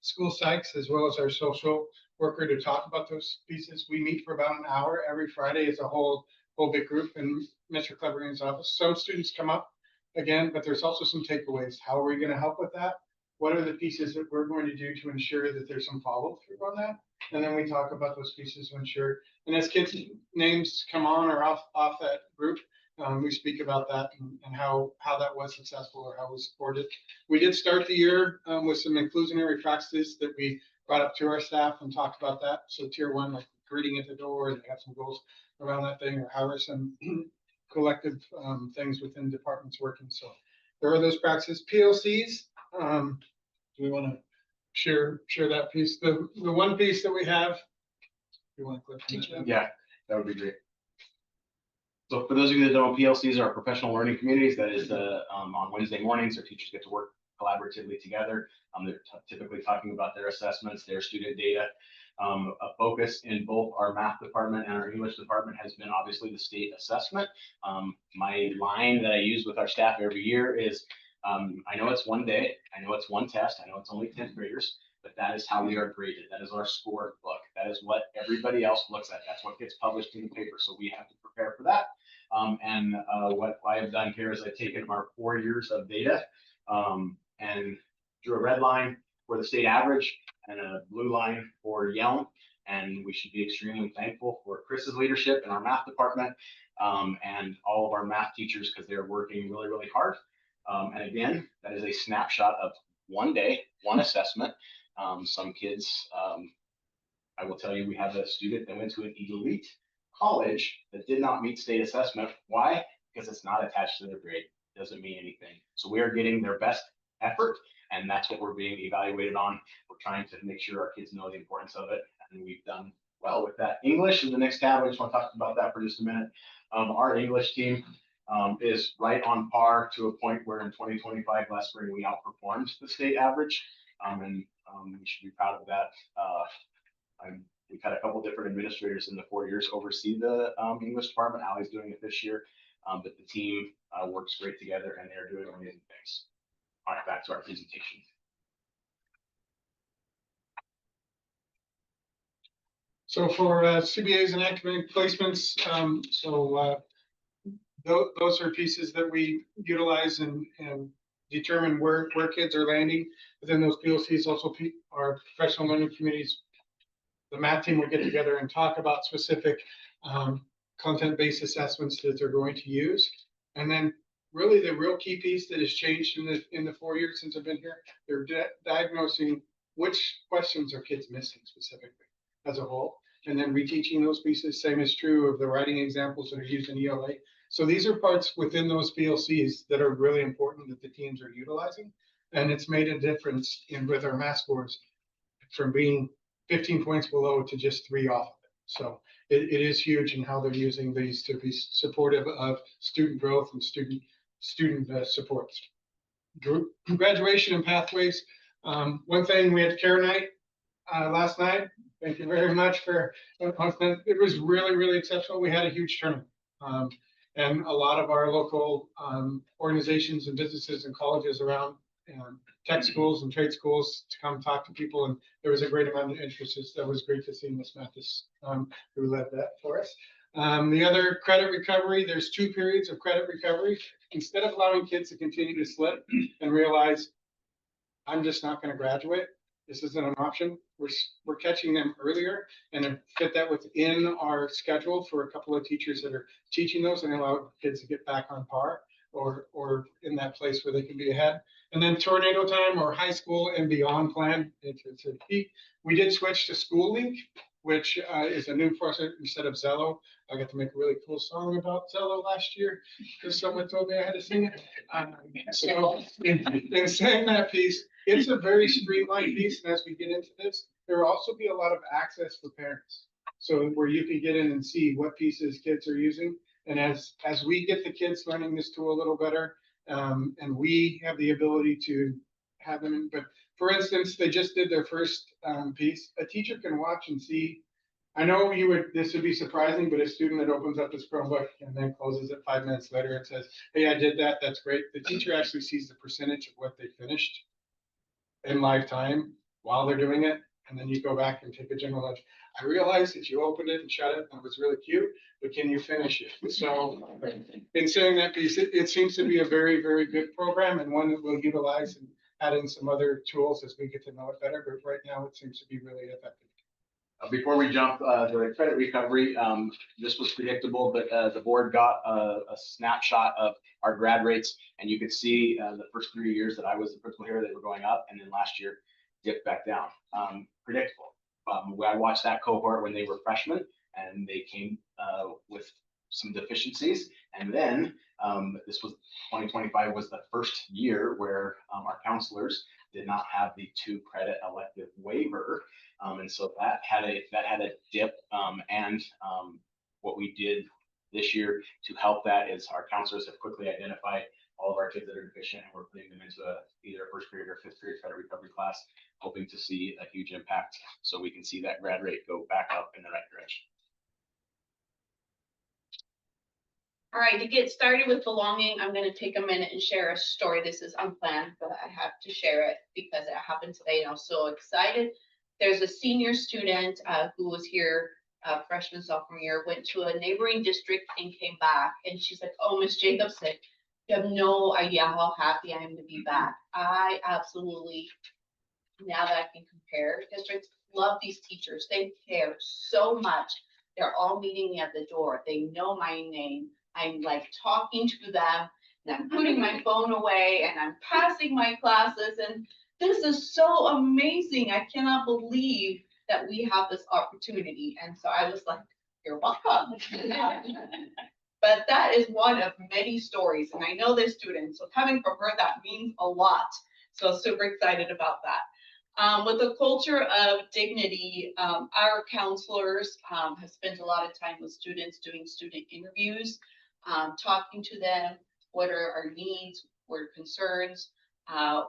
school psychs as well as our social worker to talk about those pieces. We meet for about an hour every Friday as a whole big group in Mr. Cleverin's office. Some students come up again, but there's also some takeaways. How are we going to help with that? What are the pieces that we're going to do to ensure that there's some follow through on that? And then we talk about those pieces to ensure. And as kids' names come on or off that group, we speak about that and how that was successful or how we supported. We did start the year with some inclusionary practices that we brought up to our staff and talked about that. So tier 1, like greeting at the door, they have some goals around that thing, or how are some collective things within departments working. So there are those practices. PLCs, do we want to share that piece? The one piece that we have, you want to click on that? Yeah, that would be great. So for those of you that don't know, PLCs are professional learning communities. That is on Wednesday mornings, our teachers get to work collaboratively together. They're typically talking about their assessments, their student data. A focus in both our math department and our English department has been obviously the state assessment. My line that I use with our staff every year is, I know it's one day, I know it's one test, I know it's only 10th graders, but that is how we are graded. That is our score book. That is what everybody else looks at. That's what gets published in the paper. So we have to prepare for that. And what I have done here is I've taken our 4 years of data and drew a red line for the state average and a blue line for Yelm. And we should be extremely thankful for Chris's leadership in our math department. and all of our math teachers because they're working really, really hard. And again, that is a snapshot of one day, one assessment. Some kids, I will tell you, we have a student that went to an elite college that did not meet state assessment. Why? Because it's not attached to their grade. It doesn't mean anything. So we are getting their best effort, and that's what we're being evaluated on. We're trying to make sure our kids know the importance of it, and we've done well with that. English is the next tab. I just want to talk about that for just a minute. Our English team is right on par to a point where in 2025 last spring we outperformed the state average, and we should be proud of that. We've had a couple different administrators in the 4 years oversee the English department. Allie's doing it this year, but the team works great together and they're doing amazing things. All right, back to our presentation. So for CBAs and academic placements, those are pieces that we utilize and determine where kids are landing within those PLCs. Also, our professional learning communities, the math team will get together and talk about specific content-based assessments that they're going to use. And then really the real key piece that has changed in the 4 years since I've been here, they're diagnosing which questions are kids missing specifically as a whole, and then reteaching those pieces. Same is true of the writing examples that are used in ELA. So these are parts within those PLCs that are really important that the teams are utilizing. And it's made a difference with our math scores from being 15 points below to just 3 off of it. So it is huge in how they're using these to be supportive of student growth and student supports. Graduation and pathways. One thing, we had care night last night. Thank you very much for it. Was really, really exceptional. We had a huge turnout. And a lot of our local organizations and businesses and colleges around tech schools and trade schools to come talk to people, and there was a great amount of interest. That was great to see Ms. Mathis who led that for us. The other credit recovery, there's 2 periods of credit recovery. Instead of allowing kids to continue to slip and realize, I'm just not going to graduate, this isn't an option, we're catching them earlier and fit that within our schedule for a couple of teachers that are teaching those and allow kids to get back on par or in that place where they can be ahead. And then tornado time or high school and beyond plan. It's a key. We did switch to School Link, which is a new process instead of Zello. I got to make a really cool song about Zello last year because someone told me I had to sing it. So in saying that piece, it's a very streamlined piece. And as we get into this, there will also be a lot of access for parents. So where you can get in and see what pieces kids are using. And as we get the kids learning this tool a little better, and we have the ability to have them in, but for instance, they just did their first piece. A teacher can watch and see. I know this would be surprising, but a student that opens up his Chromebook and then closes it 5 minutes later and says, hey, I did that, that's great. The teacher actually sees the percentage of what they finished in live time while they're doing it. And then you go back and take a general lunch. I realized that you opened it and shut it, and it was really cute, but can you finish it? So in saying that piece, it seems to be a very, very good program and one that we'll utilize and add in some other tools as we get to know it better. But right now it seems to be really effective. Before we jump to the credit recovery, this was predictable, but the board got a snapshot of our grad rates, and you could see the first 3 years that I was the principal here, they were going up, and then last year dipped back down. Predictable. I watched that cohort when they were freshmen, and they came with some deficiencies, and then this was 2025 was the first year where our counselors did not have the 2 credit elective waiver. And so that had a dip, and what we did this year to help that is our counselors have quickly identified all of our kids that are deficient, and we're putting them into either a 1st period or 5th period credit recovery class, hoping to see a huge impact so we can see that grad rate go back up in the right direction. All right, to get started with belonging, I'm going to take a minute and share a story. This is unplanned, but I have to share it because it happened today and I'm so excited. There's a senior student who was here freshman, sophomore year, went to a neighboring district and came back. And she's like, oh, Miss Jacobson, you have no idea how happy I am to be back. I absolutely, now that I can compare districts, love these teachers. They care so much. They're all meeting me at the door. They know my name. I'm like talking to them and I'm putting my phone away and I'm passing my classes. And this is so amazing. I cannot believe that we have this opportunity. And so I was like, you're welcome. But that is one of many stories. And I know they're students. So coming from her, that means a lot. So super excited about that. With the culture of dignity, our counselors have spent a lot of time with students doing student interviews, talking to them, what are our needs, what are concerns, how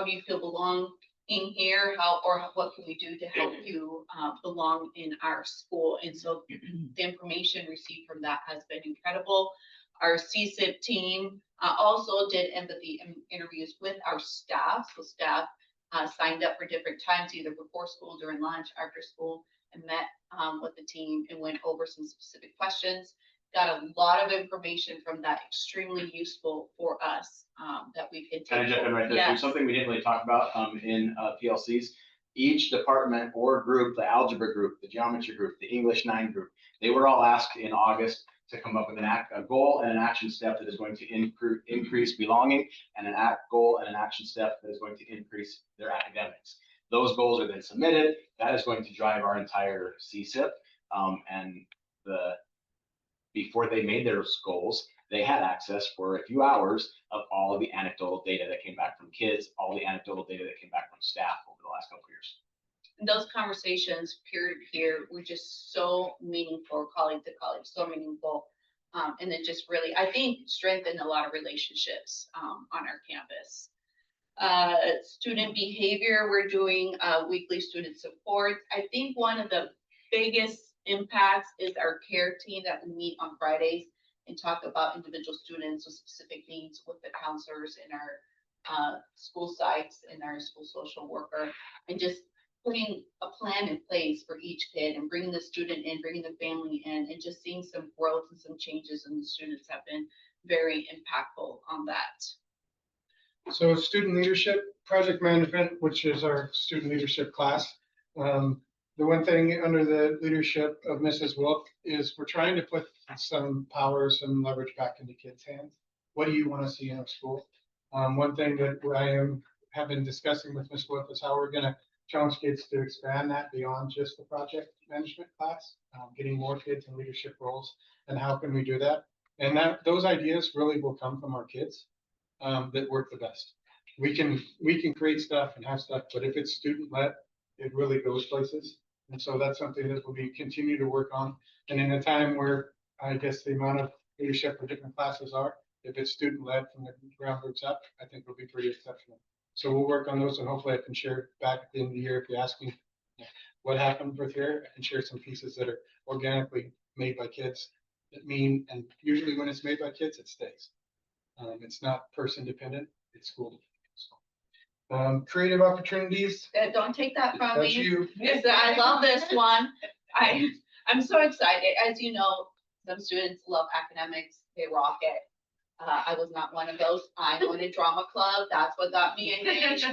do you feel belonging here, what can we do to help you belong in our school? And so the information received from that has been incredible. Our CSIP team also did empathy interviews with our staff. So staff signed up for different times, either before school, during lunch, after school, and met with the team and went over some specific questions. Got a lot of information from that, extremely useful for us that we can take. Can I jump in right there? Yes. Something we didn't really talk about in PLCs. Each department or group, the algebra group, the geometry group, the English 9 group, they were all asked in August to come up with a goal and an action step that is going to increase belonging, and an goal and an action step that is going to increase their academics. Those goals are then submitted. That is going to drive our entire CSIP. And before they made their goals, they had access for a few hours of all of the anecdotal data that came back from kids, all the anecdotal data that came back from staff over the last couple of years. And those conversations peer to peer were just so meaningful, colleague to colleague, so meaningful. And it just really, I think, strengthened a lot of relationships on our campus. Student behavior, we're doing weekly student support. I think one of the biggest impacts is our care team that we meet on Fridays and talk about individual students with specific needs with the counselors in our school sites and our school social worker, and just putting a plan in place for each kid and bringing the student in, bringing the family in, and just seeing some growth and some changes in the students have been very impactful on that. So student leadership, project management, which is our student leadership class. The one thing under the leadership of Mrs. Wilk is we're trying to put some power, some leverage back into kids' hands. What do you want to see in our school? One thing that have been discussing with Ms. Wilk is how we're going to challenge kids to expand that beyond just the project management class, getting more kids in leadership roles, and how can we do that? And those ideas really will come from our kids that work the best. We can create stuff and have stuff, but if it's student led, it really goes places. And so that's something that we'll continue to work on. And in a time where I guess the amount of leadership for different classes are, if it's student led from the ground roots up, I think it'll be pretty exceptional. So we'll work on those, and hopefully I can share back at the end of the year. If you ask me what happened with here, I can share some pieces that are organically made by kids that mean, and usually when it's made by kids, it stays. It's not person dependent, it's school dependent. So, creative opportunities. Don't take that from That's me. you. Yes, I love this one. I'm so excited. As you know, some students love academics, they rock it. I was not one of those. I'm on a drama club. That's what got me engaged.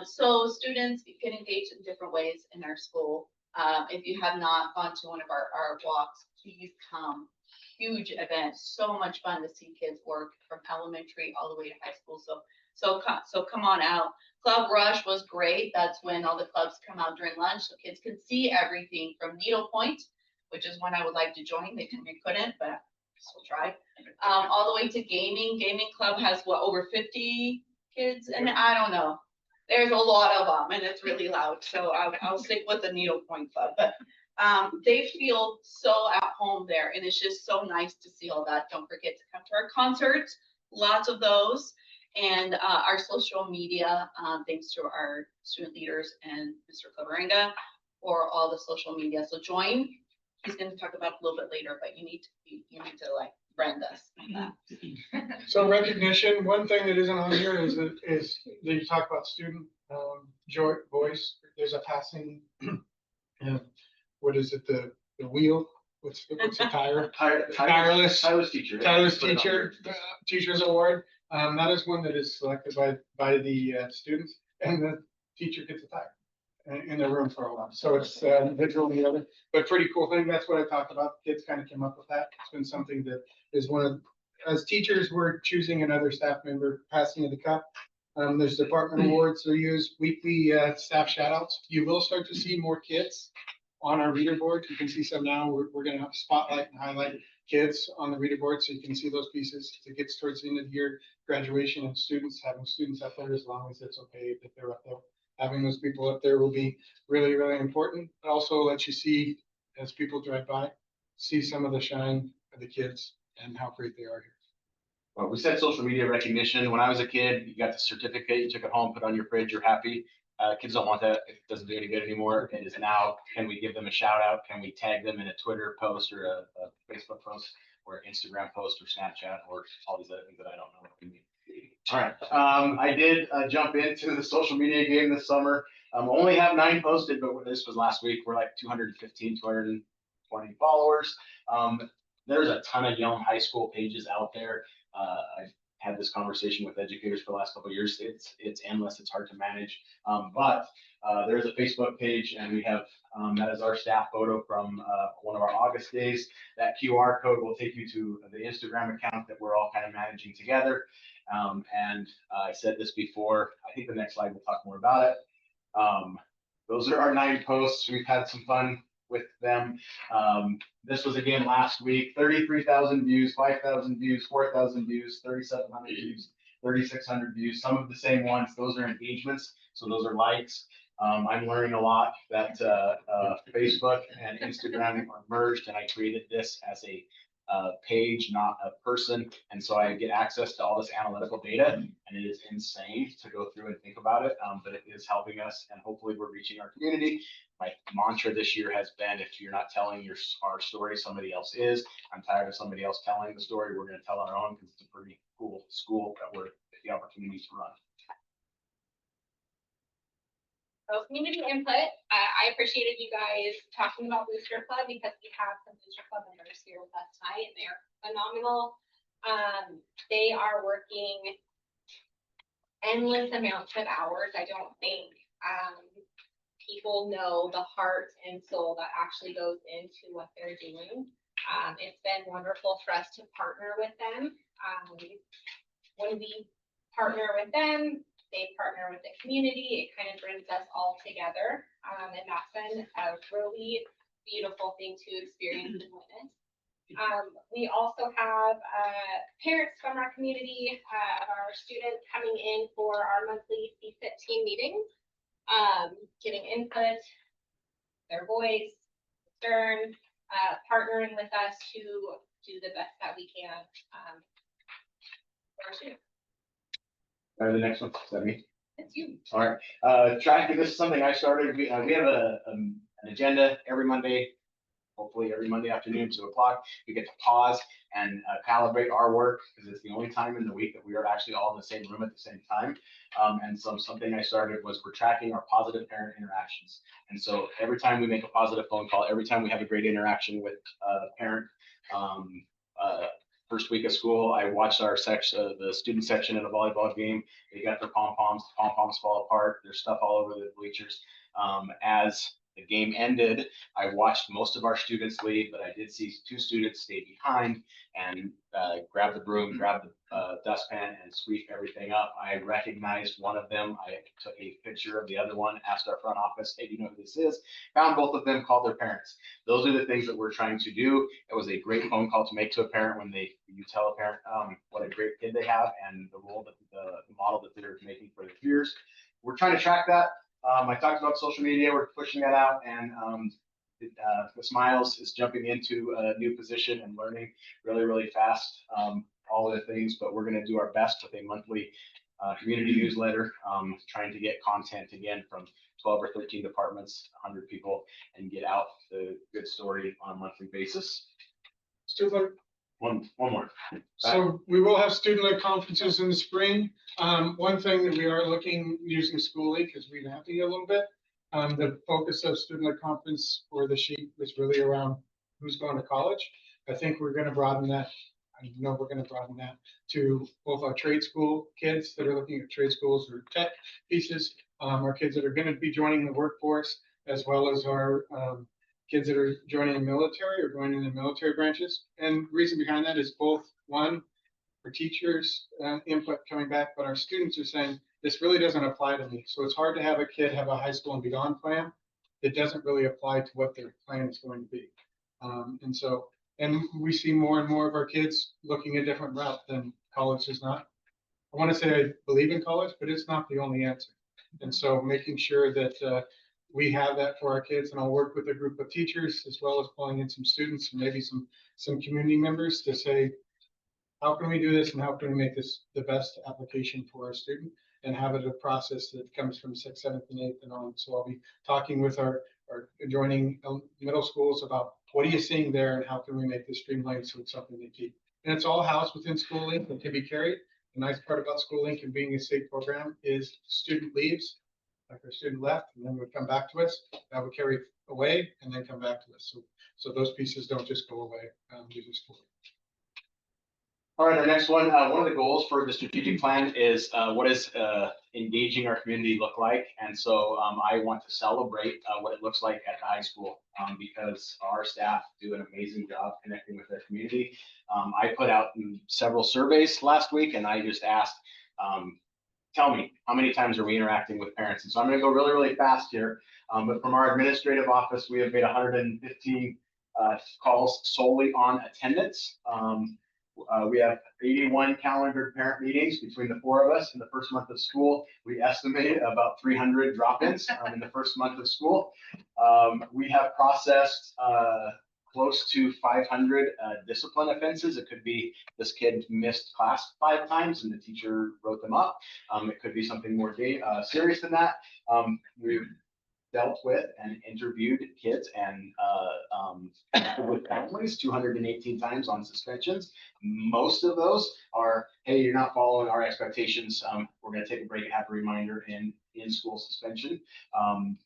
So students can engage in different ways in our school. If you have not gone to one of our walks, please come. Huge event, so much fun to see kids work from elementary all the way to high school. So come on out. Club Rush was great. That's when all the clubs come out during lunch, so kids can see everything from needlepoint, which is one I would like to join. They couldn't, but we'll try. All the way to gaming. Gaming club has over 50 kids, and I don't know. There's a lot of them, and it's really loud. So I'll stick with the needlepoint club. But they feel so at home there, and it's just so nice to see all that. Don't forget to come to our concerts, lots of those, and our social media. Thanks to our student leaders and Mr. Claverenga for all the social media. So join. He's going to talk about it a little bit later, but you need to like brand us on that. So recognition, one thing that isn't on here is that you talk about student voice. There's a passing, what is it, the wheel? What's the tire? Tireless teacher. Tireless teacher, teacher's award. That is one that is selected by the students, and the teacher gets a tire. in the room for a while. So it's visually other, but pretty cool thing. That's what I talked about. Kids kind of came up with that. It's been something that is one of, as teachers, we're choosing another staff member, passing of the cup. There's department awards. They use weekly staff shout outs. You will start to see more kids on our reader board. You can see some now. We're going to have spotlight and highlight kids on the reader board, so you can see those pieces. It gets towards the end of the year, graduation and students, having students up there, as long as it's okay that they're up there. Having those people up there will be really, really important. It also lets you see, as people drive by, see some of the shine of the kids and how great they are here. Well, we said social media recognition. When I was a kid, you got the certificate, you took it home, put it on your fridge, you're happy. Kids don't want that. It doesn't do any good anymore. It is now, can we give them a shout out? Can we tag them in a Twitter post or a Facebook post or Instagram post or Snapchat or all these other things that I don't know what we mean. All right. I did jump into the social media game this summer. Only have 9 posted, but this was last week. We're like 215, 220 followers. There's a ton of Yelm high school pages out there. I've had this conversation with educators for the last couple of years. It's endless. It's hard to manage. But there's a Facebook page, and we have that is our staff photo from one of our August days. That QR code will take you to the Instagram account that we're all kind of managing together. And I said this before. I think the next slide will talk more about it. Those are our 9 posts. We've had some fun with them. This was again last week, 33,000 views, 5,000 views, 4,000 views, 3,700 views, 3,600 views, some of the same ones. Those are engagements. So those are likes. I'm learning a lot that Facebook and Instagram are merged, and I created this as a page, not a person. And so I get access to all this analytical data, and it is insane to go through and think about it. But it is helping us, and hopefully we're reaching our community. My mantra this year has been, if you're not telling our story, somebody else is. I'm tired of somebody else telling the story. We're going to tell our own, because it's a pretty cool school that we're the opportunity to run. So community input, I appreciated you guys talking about Booster Club, because we have some Booster Club members here with us tonight, and they're phenomenal. They are working endless amounts of hours. I don't think people know the heart and soul that actually goes into what they're doing. It's been wonderful for us to partner with them. When we partner with them, they partner with the community. It kind of brings us all together. And that's been a really beautiful thing to experience and witness. We also have parents from our community, our students coming in for our monthly CFIT team meetings, getting input, their voice, concern, partnering with us to do the best that we can for our students. All right, the next one, is that me? It's you. All right, tracking, this is something I started. We have an agenda every Monday, hopefully every Monday afternoon, 2 o'clock. We get to pause and calibrate our work, because it's the only time in the week that we are actually all in the same room at the same time. And so something I started was we're tracking our positive parent interactions. And so every time we make a positive phone call, every time we have a great interaction with a parent, first week of school, I watched our section, the student section at a volleyball game. They got their pom-poms, the pom-poms fall apart. There's stuff all over the bleachers. As the game ended, I watched most of our students leave, but I did see 2 students stay behind and grab the broom, grab the dustpan, and sweep everything up. I recognized one of them. I took a picture of the other one, asked our front office, hey, do you know who this is? Found both of them, called their parents. Those are the things that we're trying to do. It was a great phone call to make to a parent when you tell a parent what a great kid they have and the role that the model that they're making for their peers. We're trying to track that. I talked about social media. We're pushing that out, and the Smiles is jumping into a new position and learning really, really fast all of the things. But we're going to do our best with a monthly community newsletter, trying to get content again from 12 or 13 departments, 100 people, and get out the good story on a monthly basis. Student-led. One more. So we will have student-led conferences in the spring. One thing that we are looking, using Schooly, because we've been having a little bit, the focus of student-led conference for the sheet was really around who's going to college. I think we're going to broaden that. I know we're going to broaden that to both our trade school kids that are looking at trade schools or tech pieces, our kids that are going to be joining the workforce, as well as our kids that are joining the military or going in the military branches. And the reason behind that is both, one, for teachers input coming back, but our students are saying, this really doesn't apply to me. So it's hard to have a kid have a high school and beyond plan. It doesn't really apply to what their plan is going to be. And we see more and more of our kids looking a different route than college is not. I want to say I believe in college, but it's not the only answer. And so making sure that we have that for our kids, and I'll work with a group of teachers as well as pulling in some students and maybe some community members to say, how can we do this and how can we make this the best application for our student and have it a process that comes from 6th, 7th, and 8th and on. So I'll be talking with our adjoining middle schools about what are you seeing there and how can we make this streamlined so it's something they keep. And it's all housed within School Link and can be carried. The nice part about School Link and being a state program is student leaves, like our student left, and then would come back to us. That would carry away and then come back to us. So those pieces don't just go away using School Link. All right, our next one. One of the goals for the strategic plan is what does engaging our community look like? And so I want to celebrate what it looks like at the high school because our staff do an amazing job connecting with their community. I put out several surveys last week and I just asked, tell me, how many times are we interacting with parents? And so I'm going to go really, really fast here. But from our administrative office, we have made 115 calls solely on attendance. We have 81 calendared parent meetings between the 4 of us in the first month of school. We estimate about 300 drop-ins in the first month of school. We have processed close to 500 discipline offenses. It could be this kid missed class 5 times and the teacher wrote them up. It could be something more serious than that. We've dealt with and interviewed kids and with families 218 times on suspensions. Most of those are, hey, you're not following our expectations. We're going to take a break and have a reminder in school suspension.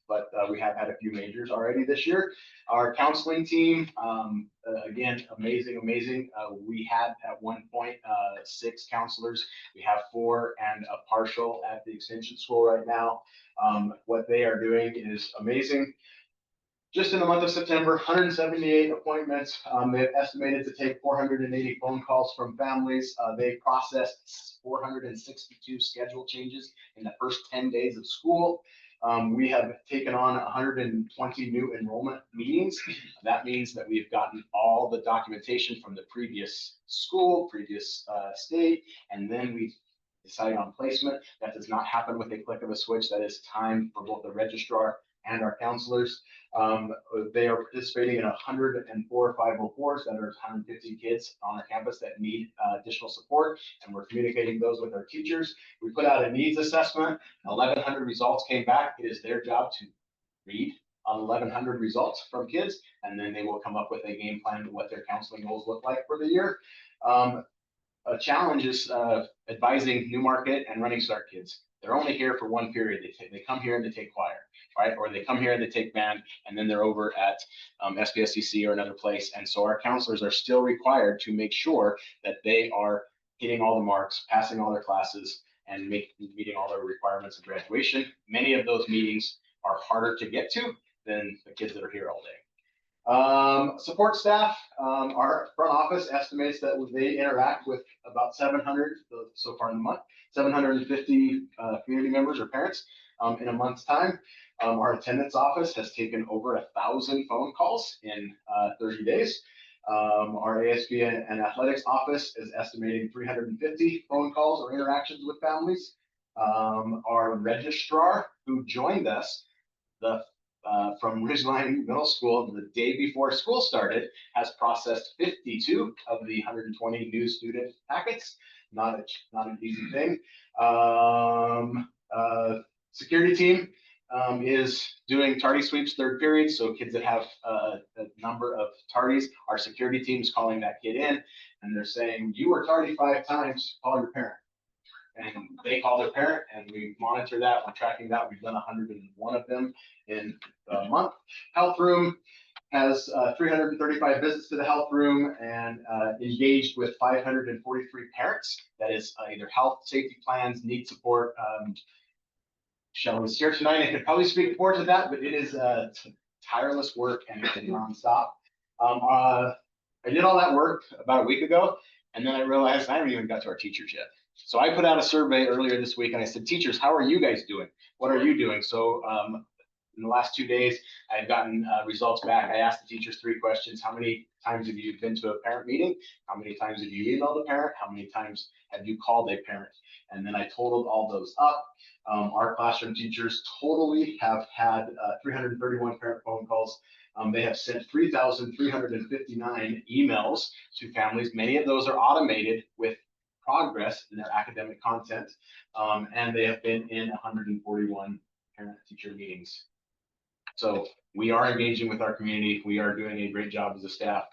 But we have had a few majors already this year. Our counseling team, again, amazing. We had at one point 6 counselors. We have 4 and a partial at the extension school right now. What they are doing is amazing. Just in the month of September, 178 appointments. They've estimated to take 480 phone calls from families. They processed 462 schedule changes in the first 10 days of school. We have taken on 120 new enrollment meetings. That means that we've gotten all the documentation from the previous school, previous state, and then we decide on placement. That does not happen with a click of a switch. That is time for both the registrar and our counselors. They are participating in 104 504s. That are 150 kids on our campus that need additional support, and we're communicating those with our teachers. We put out a needs assessment. 1,100 results came back. It is their job to read on 1,100 results from kids, and then they will come up with a game plan to what their counseling goals look like for the year. A challenge is advising New Market and Running Start kids. They're only here for one period. They come here and they take choir, right? Or they come here and they take band, and then they're over at SPSCC or another place. And so our counselors are still required to make sure that they are hitting all the marks, passing all their classes, and meeting all their requirements of graduation. Many of those meetings are harder to get to than the kids that are here all day. Support staff, our front office estimates that they interact with about 700 so far in the month, 750 community members or parents in a month's time. Our attendance office has taken over 1,000 phone calls in 30 days. Our ASB and athletics office is estimating 350 phone calls or interactions with families. Our registrar, who joined us from Ridgeline Middle School the day before school started, has processed 52 of the 120 new student packets. Not an easy thing. Security team is doing tardy sweeps 3rd period. So kids that have a number of tardies, our security team is calling that kid in and they're saying, you were tardy 5 times, call your parent. And they call their parent and we monitor that. We're tracking that. We've done 101 of them in a month. Health room has 335 visits to the health room and engaged with 543 parents. That is either health, safety plans, need support, Shelley's here tonight and could probably speak more to that, but it is tireless work and it's nonstop. I did all that work about a week ago, and then I realized I haven't even got to our teachers yet. So I put out a survey earlier this week and I said, teachers, how are you guys doing? What are you doing? So in the last 2 days, I've gotten results back. I asked the teachers 3 questions. How many times have you been to a parent meeting? How many times have you emailed a parent? How many times have you called a parent? And then I totaled all those up. Our classroom teachers totally have had 331 parent phone calls. They have sent 3,359 emails to families. Many of those are automated with progress in their academic content. And they have been in 141 parent-teacher meetings. So we are engaging with our community. We are doing a great job as a staff.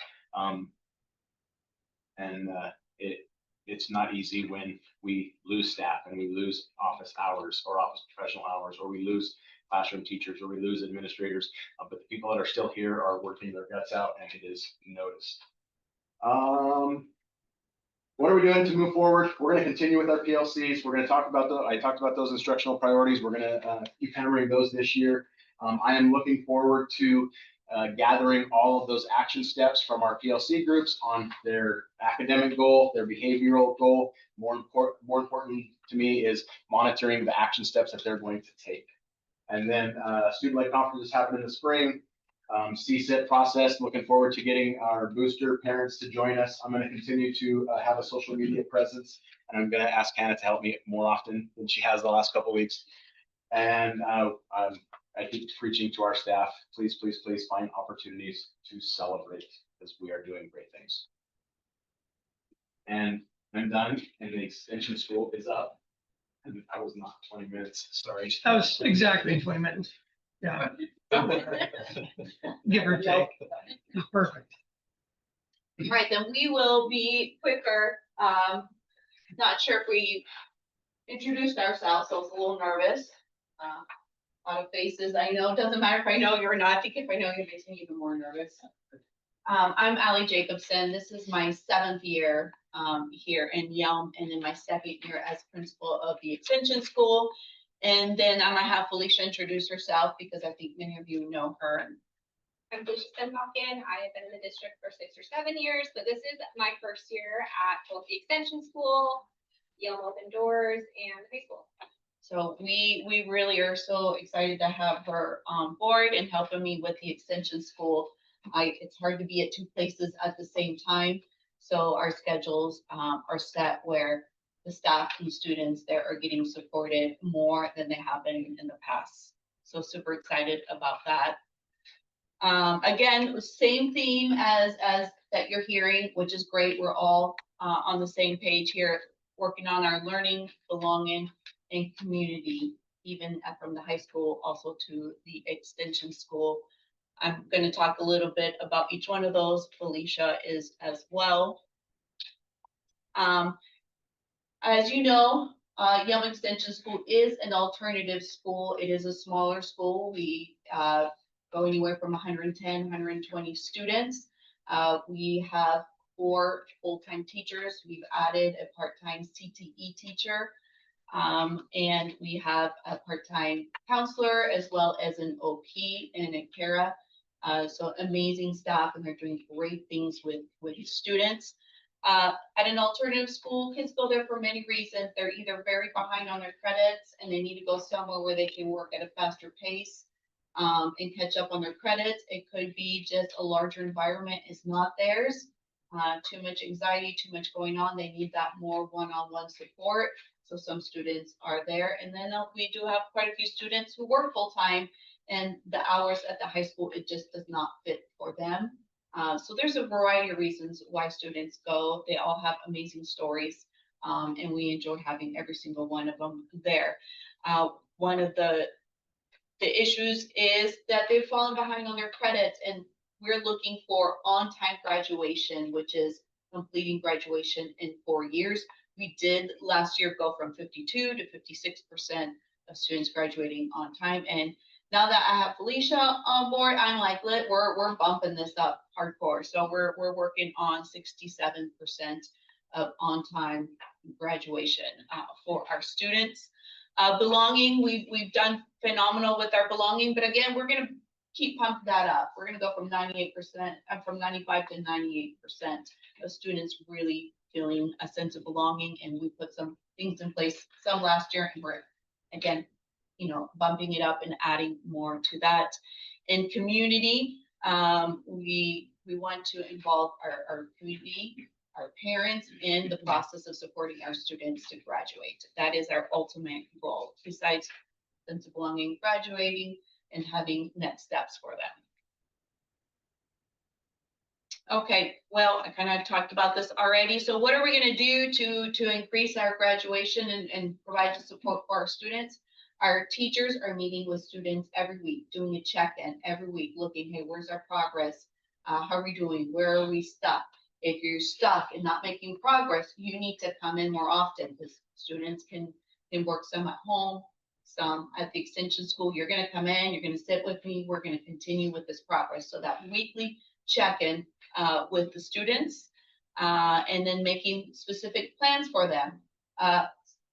It's not easy when we lose staff and we lose office hours or office professional hours, or we lose classroom teachers, or we lose administrators. But the people that are still here are working their guts out, and it is noticed. What are we doing to move forward? We're going to continue with our PLCs. We're going to talk about I talked about those instructional priorities. We're going to keep hammering those this year. I am looking forward to gathering all of those action steps from our PLC groups on their academic goal, their behavioral goal. More important to me is monitoring the action steps that they're going to take. And then student-led conferences happen in the spring. CSIP process, looking forward to getting our booster parents to join us. I'm going to continue to have a social media presence, and I'm going to ask Hannah to help me more often than she has the last couple of weeks. And I keep preaching to our staff, please, please, please find opportunities to celebrate, because we are doing great things. And I'm done, and the extension school is up. And I was not 20 minutes, sorry. That was exactly 20 minutes. Yeah, give or take. It's perfect. All right, then we will be quicker. Not sure if we introduced ourselves, so I was a little nervous. A lot of faces I know. Doesn't matter if I know you or not. I think if I know you, it makes me even more nervous. I'm Allie Jacobson. This is my 7th year here in Yelm, and in my 2nd year as principal of the extension school. And then I'm gonna have Felicia introduce herself, because I think many of you know her. I'm Felicia Stenhocken. I have been in the district for 6 or 7 years, but this is my first year at both the extension school, Yelm Open Doors, and high school. So we really are so excited to have her on board and helping me with the extension school. It's hard to be at 2 places at the same time. So our schedules are set where the staff and students there are getting supported more than they have been in the past. So super excited about that. Again, same theme as that you're hearing, which is great. We're all on the same page here, working on our learning, belonging, and community, even from the high school also to the extension school. I'm going to talk a little bit about each one of those. Felicia is as well. As you know, Yelm Extension School is an alternative school. It is a smaller school. We go anywhere from 110, 120 students. We have 4 full-time teachers. We've added a part-time CTE teacher. And we have a part-time counselor as well as an OP and a Kara. So amazing staff, and they're doing great things with students. At an alternative school, kids go there for many reasons. They're either very behind on their credits and they need to go somewhere where they can work at a faster pace and catch up on their credits. It could be just a larger environment is not theirs. Too much anxiety, too much going on. They need that more one-on-one support. So some students are there. And then we do have quite a few students who work full-time, and the hours at the high school, it just does not fit for them. So there's a variety of reasons why students go. They all have amazing stories, and we enjoy having every single one of them there. One of the issues is that they've fallen behind on their credits, and we're looking for on-time graduation, which is completing graduation in 4 years. We did last year go from 52 to 56% of students graduating on time. And now that I have Felicia on board, I'm like, we're bumping this up hardcore. So we're working on 67% of on-time graduation for our students. Belonging, we've done phenomenal with our belonging, but again, we're gonna keep pumping that up. We're gonna go from 98%, from 95 to 98% of students really feeling a sense of belonging, and we put some things in place, some last year, and we're, again, bumping it up and adding more to that. In community, we want to involve our community, our parents in the process of supporting our students to graduate. That is our ultimate goal, besides sense of belonging, graduating, and having next steps for them. Okay, well, I kind of talked about this already. So what are we going to do to increase our graduation and provide the support for our students? Our teachers are meeting with students every week, doing a check-in every week, looking, hey, where's our progress? How are we doing? Where are we stuck? If you're stuck and not making progress, you need to come in more often, because students can work some at home, some at the extension school. You're going to come in, you're going to sit with me, we're going to continue with this progress. So that weekly check-in with the students, and then making specific plans for them.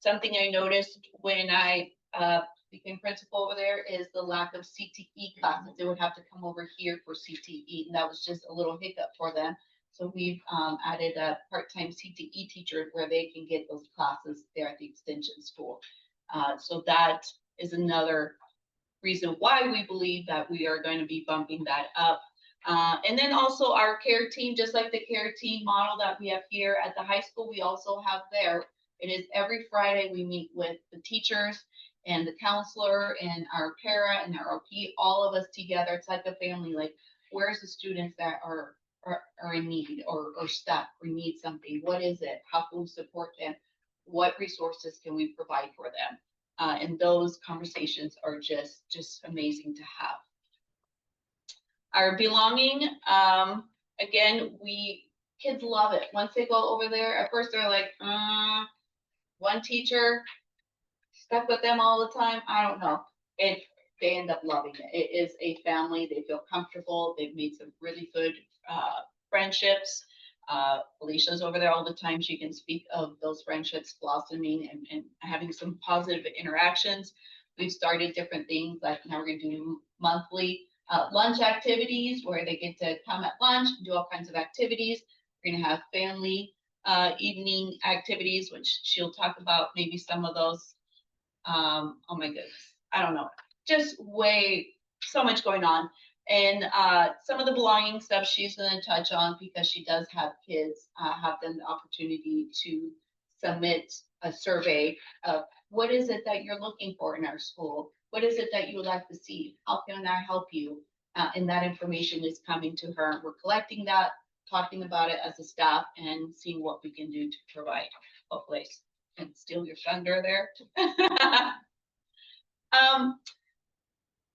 Something I noticed when I became principal over there is the lack of CTE classes. They would have to come over here for CTE, and that was just a little hiccup for them. So we've added a part-time CTE teacher where they can get those classes there at the extension school. So that is another reason why we believe that we are going to be bumping that up. And then also our care team, just like the care team model that we have here at the high school, we also have there. It is every Friday we meet with the teachers and the counselor and our para and our OP, all of us together. It's like a family. Like, where's the students that are in need or stuck or need something? What is it? How can we support them? What resources can we provide for them? And those conversations are just amazing to have. Our belonging, again, kids love it. Once they go over there, at first they're like, one teacher stuck with them all the time. I don't know. They end up loving it. It is a family. They feel comfortable. They've made some really good friendships. Felicia's over there all the time. She can speak of those friendships blossoming and having some positive interactions. We've started different things, like now we're going to do monthly lunch activities where they get to come at lunch and do all kinds of activities. We're going to have family evening activities, which she'll talk about maybe some of those. Oh my goodness, I don't know, just so much going on. And some of the belonging stuff she's going to touch on, because she does have kids, have them the opportunity to submit a survey of what is it that you're looking for in our school? What is it that you would like to see? How can I help you? And that information is coming to her. We're collecting that, talking about it as a staff, and seeing what we can do to provide. Hopefully, and steal your thunder there.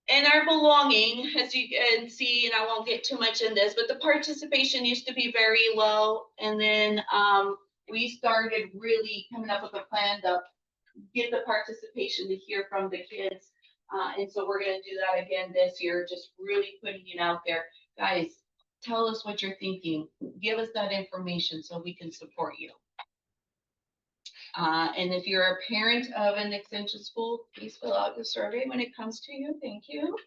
And our belonging, as you can see, and I won't get too much in this, but the participation used to be very low. And then we started really coming up with a plan to get the participation to hear from the kids. And so we're going to do that again this year, just really putting it out there. Guys, tell us what you're thinking. Give us that information so we can support you. And if you're a parent of an extension school, please fill out the survey when it comes to you. Thank you.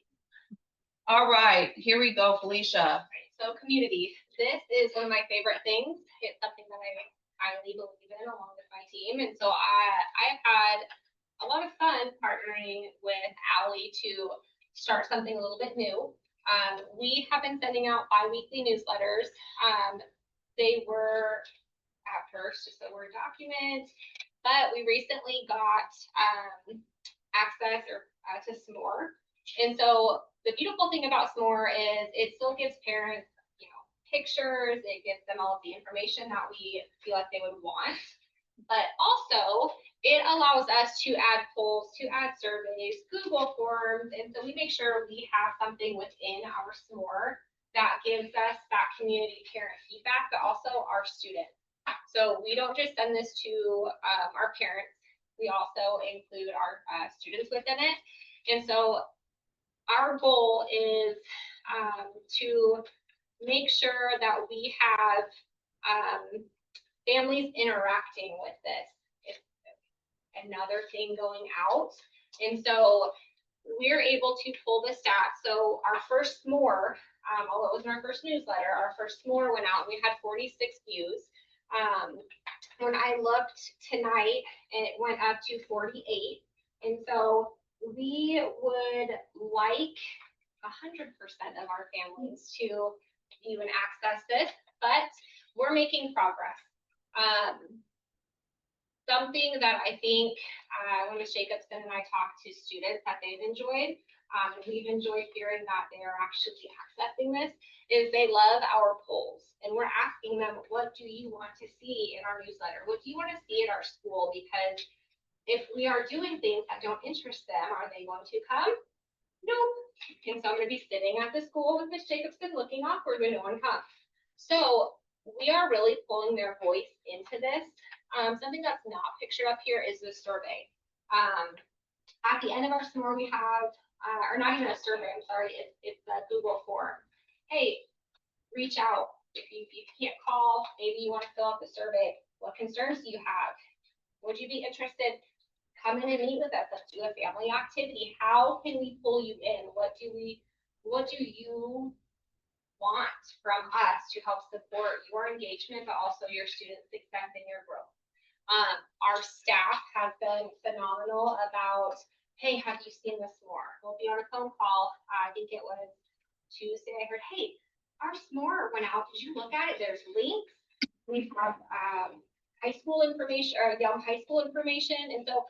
All right, here we go, Felicia. So community, this is one of my favorite things. It's something that I highly believe in along with my team. And so I've had a lot of fun partnering with Allie to start something a little bit new. We have been sending out bi-weekly newsletters. They were at first just a Word document, but we recently got access to S'more. And so the beautiful thing about S'more is it still gives parents, pictures. It gives them all of the information that we feel like they would want. But also it allows us to add polls, to add surveys, Google forms. And so we make sure we have something within our S'more that gives us that community parent feedback, but also our students. So we don't just send this to our parents. We also include our students within it. And so our goal is to make sure that we have families interacting with this. another thing going out. And so we're able to pull the stats. So our first s'more, although it wasn't our first newsletter, our first s'more went out and we had 46 views. When I looked tonight, it went up to 48. And so we would like 100% of our families to view and access this, but we're making progress. Something that I think when Ms. Jacobson and I talked to students that they've enjoyed, and we've enjoyed hearing that they are actually accessing this, is they love our polls. And we're asking them, what do you want to see in our newsletter? What do you want to see at our school? Because if we are doing things that don't interest them, are they going to come? Nope. And so I'm going to be sitting at the school with Ms. Jacobson looking awkward when no one comes. So we are really pulling their voice into this. Something that's not pictured up here is the survey. At the end of our s'more, we have, or not even a survey, I'm sorry, it's a Google form. Hey, reach out. If you can't call, maybe you want to fill out the survey. What concerns do you have? Would you be interested? Come in and meet with us. Let's do a family activity. How can we pull you in? What do you want from us to help support your engagement, but also your student success and your growth? Our staff have been phenomenal about, hey, have you seen this more? We'll be on a phone call. I think it was Tuesday. I heard, hey, our s'more went out. Did you look at it? There's links. We have high school information or Yelm high school information. And so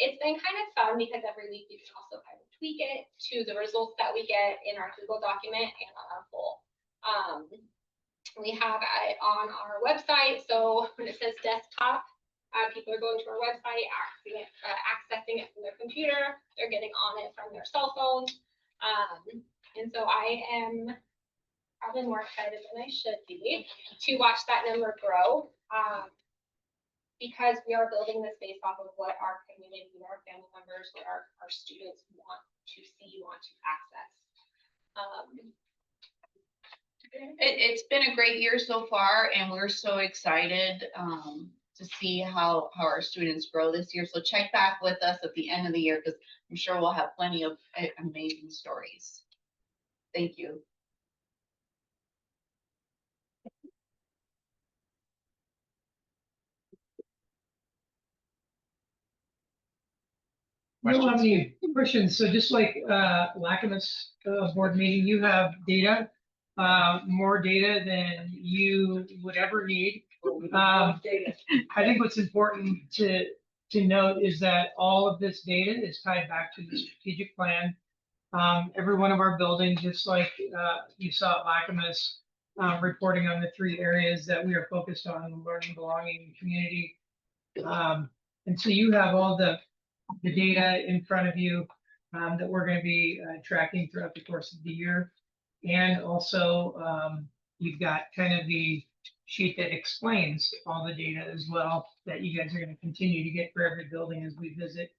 it's been kind of fun because every week you can also kind of tweak it to the results that we get in our Google document and on our poll. We have it on our website. So when it says desktop, people are going to our website, accessing it from their computer. They're getting on it from their cell phones. And so I am probably more excited than I should be to watch that number grow. Because we are building this based off of what our community, our family members, what our students want to see, want to access. It's been a great year so far, and we're so excited to see how our students grow this year. So check back with us at the end of the year, because I'm sure we'll have plenty of amazing stories. Thank you. We don't have any questions. So just like Lacamas board meeting, you have data, more data than you would ever need. I think what's important to note is that all of this data is tied back to the strategic plan. Every one of our buildings, just like you saw at Lacamas, reporting on the 3 areas that we are focused on: learning, belonging, and community. And so you have all the data in front of you that we're going to be tracking throughout the course of the year. And also you've got kind of the sheet that explains all the data as well that you guys are going to continue to get for every building as we visit.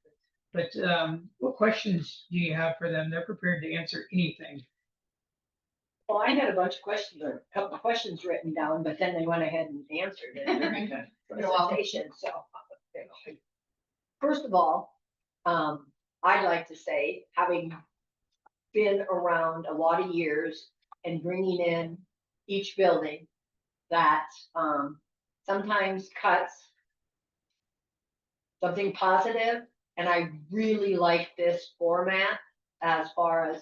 But what questions do you have for them? They're prepared to answer anything. Well, I had a bunch of questions, or a couple of questions written down, but then they went ahead and answered it during the presentation. So, first of all, I'd like to say, having been around a lot of years and bringing in each building, that sometimes cuts something positive, and I really like this format as far as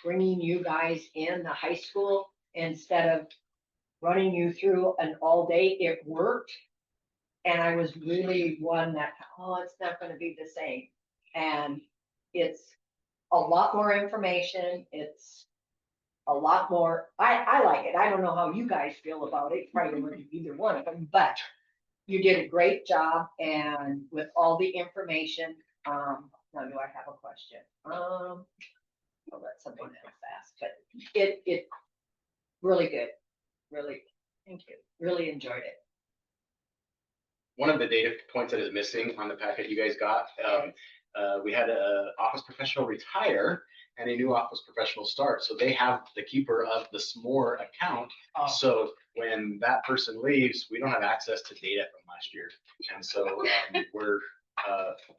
bringing you guys in the high school instead of running you through an all day. It worked, and I was really one that, oh, it's not going to be the same. And it's a lot more information. It's a lot more, I like it. I don't know how you guys feel about it. Probably wouldn't either one of them, but you did a great job, and with all the information. Now, do I have a question? I'll let someone else ask, but it really good. Really, thank you. Really enjoyed it. One of the data points that is missing on the packet you guys got, we had an office professional retire and a new office professional start. So they have the keeper of the s'more account. So when that person leaves, we don't have access to data from last year. And so we're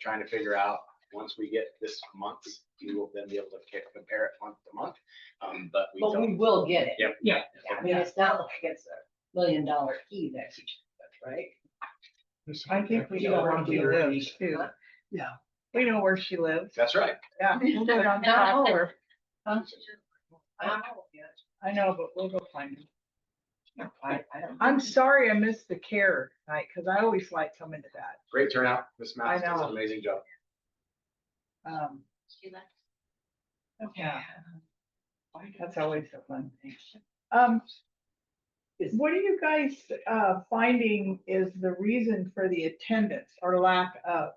trying to figure out, once we get this month, we will then be able to compare it month to month. But we But we don't. will get it. Yep. Yeah. I mean, it's not like it's $1 million key next, right? I think we You know don't where want she to lives too. Yeah. We know where she lives. That's right. Yeah. We'll put it on the top or- Huh? I don't know yet. I know, but we'll go find him. I don't. I'm sorry I missed the care night, because I always like coming to that. Great turnout. Miss Matz I does know. an amazing job. She left. Yeah. That's always a fun thing. What are you guys, finding is the reason for the attendance or lack of?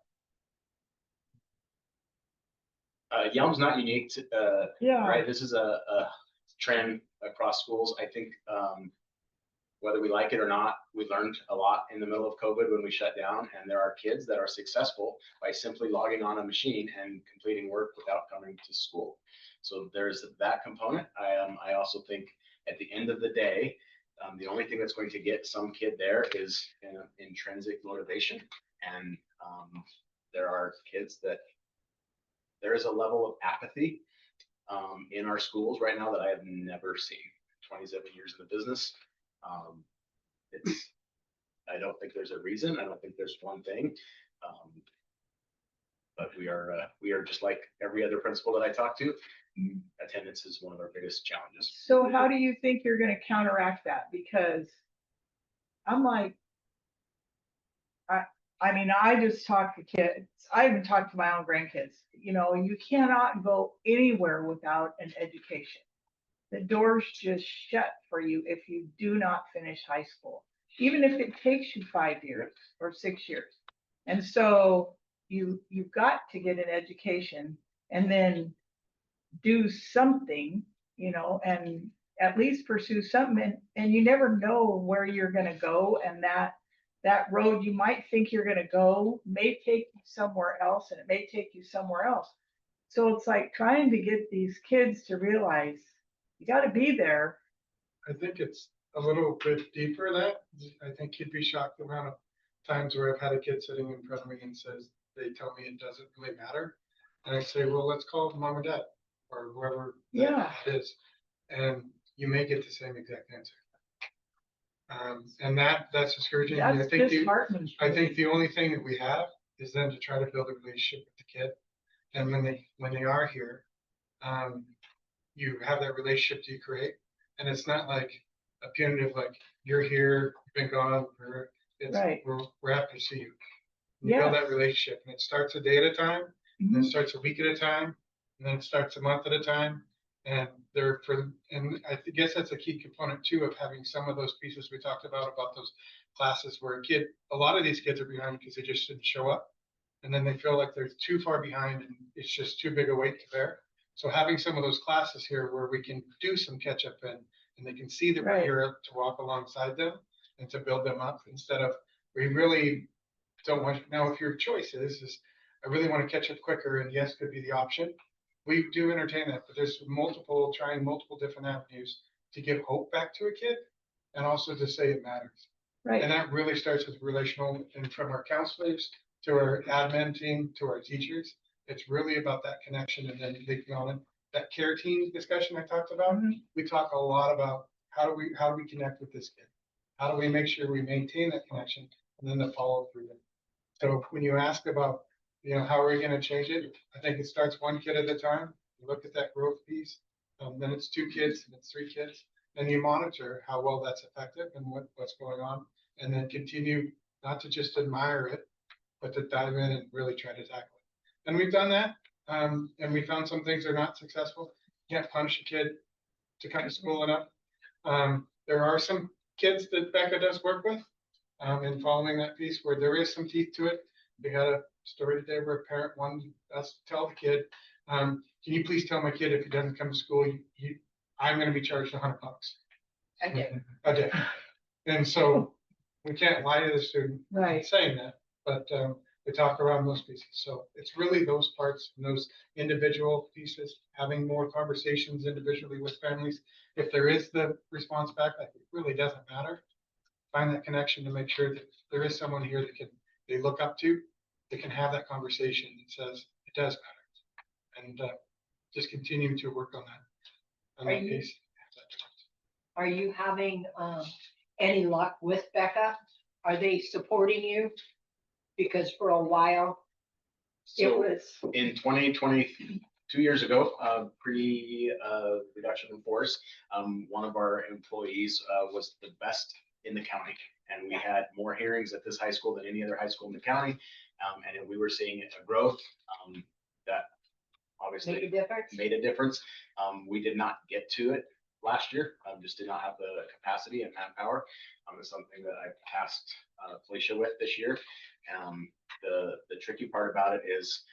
Yelm's not unique to, Yeah. right? This is a trend across schools. I think, whether we like it or not, we learned a lot in the middle of COVID when we shut down, and there are kids that are successful by simply logging on a machine and completing work without coming to school. So there's that component. I also think at the end of the day, the only thing that's going to get some kid there is intrinsic motivation. And there are kids that there is a level of apathy in our schools right now that I have never seen. 27 years in the business. I don't think there's a reason. I don't think there's one thing. But we are just like every other principal that I talk to. Attendance is one of our biggest challenges. So how do you think you're gonna counteract that? Because I'm like, I mean, I just talk to kids. I even talk to my own grandkids. You know, you cannot go anywhere without an education. The doors just shut for you if you do not finish high school, even if it takes you 5 years or 6 years. And so you've got to get an education and then do something, you know, and at least pursue something. And you never know where you're going to go. And that road you might think you're going to go may take you somewhere else, and it may take you somewhere else. So it's like trying to get these kids to realize you got to be there. I think it's a little bit deeper than that. I think you'd be shocked the amount of times where I've had a kid sitting in front of me and says, they tell me it doesn't really matter. And I say, well, let's call mom or dad or whoever Yeah. that is. And you may get the same exact answer. And that's discouraging. That's disheartening. I think the only thing that we have is then to try to build a relationship with the kid. And when they are here, you have that relationship you create. And it's not like a punitive, like you're here, you've been gone, Right. we're happy to see you. You build Yes. that relationship, and it starts a day at a time, and then Mhm. it starts a week at a time, and then it starts a month at a time. And I guess that's a key component too of having some of those pieces we talked about those classes where a lot of these kids are behind because they just didn't show up. And then they feel like they're too far behind and it's just too big a weight to bear. So having some of those classes here where we can do some catch up and they can see that we're Right. here to walk alongside them and to build them up instead of, we really don't want, now if your choice is, I really want to catch up quicker, and yes, could be the option. We do entertain that, but there's trying multiple different avenues to give hope back to a kid and also to say it matters. Right. And that really starts with relational, and from our counselors to our admin team, to our teachers, it's really about that connection. And then leaking on it, that care team discussion I talked about, Mhm. we talk a lot about how do we connect with this kid? How do we make sure we maintain that connection and then the follow through. So when you ask about, how are we going to change it? I think it starts one kid at a time. You look at that growth piece, then it's 2 kids, and it's 3 kids, and you monitor how well that's effective and what's going on, and then continue not to just admire it, but to dive in and really try to tackle it. And we've done that, and we found some things are not successful. You can't punish a kid to kind of school it up. There are some kids that Becca does work with, in following that piece where there is some teeth to it. We had a story today where a parent wanted us to tell the kid, can you please tell my kid if he doesn't come to school, I'm going to be charged $100. I did. A day. And so we can't lie to the student Right. saying that, but we talk around those pieces. So it's really those parts and those individual pieces, having more conversations individually with families. If there is the response back, like it really doesn't matter. Find that connection to make sure that there is someone here that they look up to, they can have that conversation that says it does matter. And just continue to work on that. Are that you- piece. Are you having any luck with Becca? Are they supporting you? Because for a while, it So was, in 2020, 2 years ago, reduction in force, one of our employees was the best in the county. And we had more hearings at this high school than any other high school in the county. And we were seeing a growth that obviously make a difference? made a difference. We did not get to it last year, just did not have the capacity and manpower. It's something that I tasked Felicia with this year. The tricky part about it is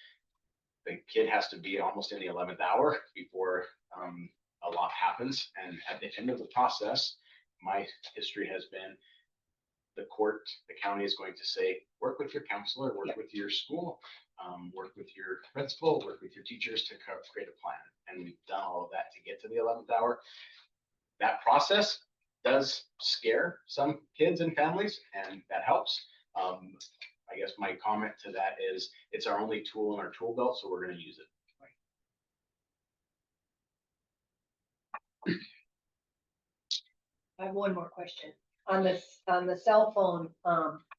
the kid has to be almost in the 11th hour before a lot happens. And at the end of the process, my history has been the court, the county is going to say, work with your counselor, work with your school, work with your principal, work with your teachers to create a plan. And we've done all of that to get to the 11th hour. That process does scare some kids and families, and that helps. I guess my comment to that is it's our only tool in our tool belt, so we're going to use it. I have one more question. On the cell phone,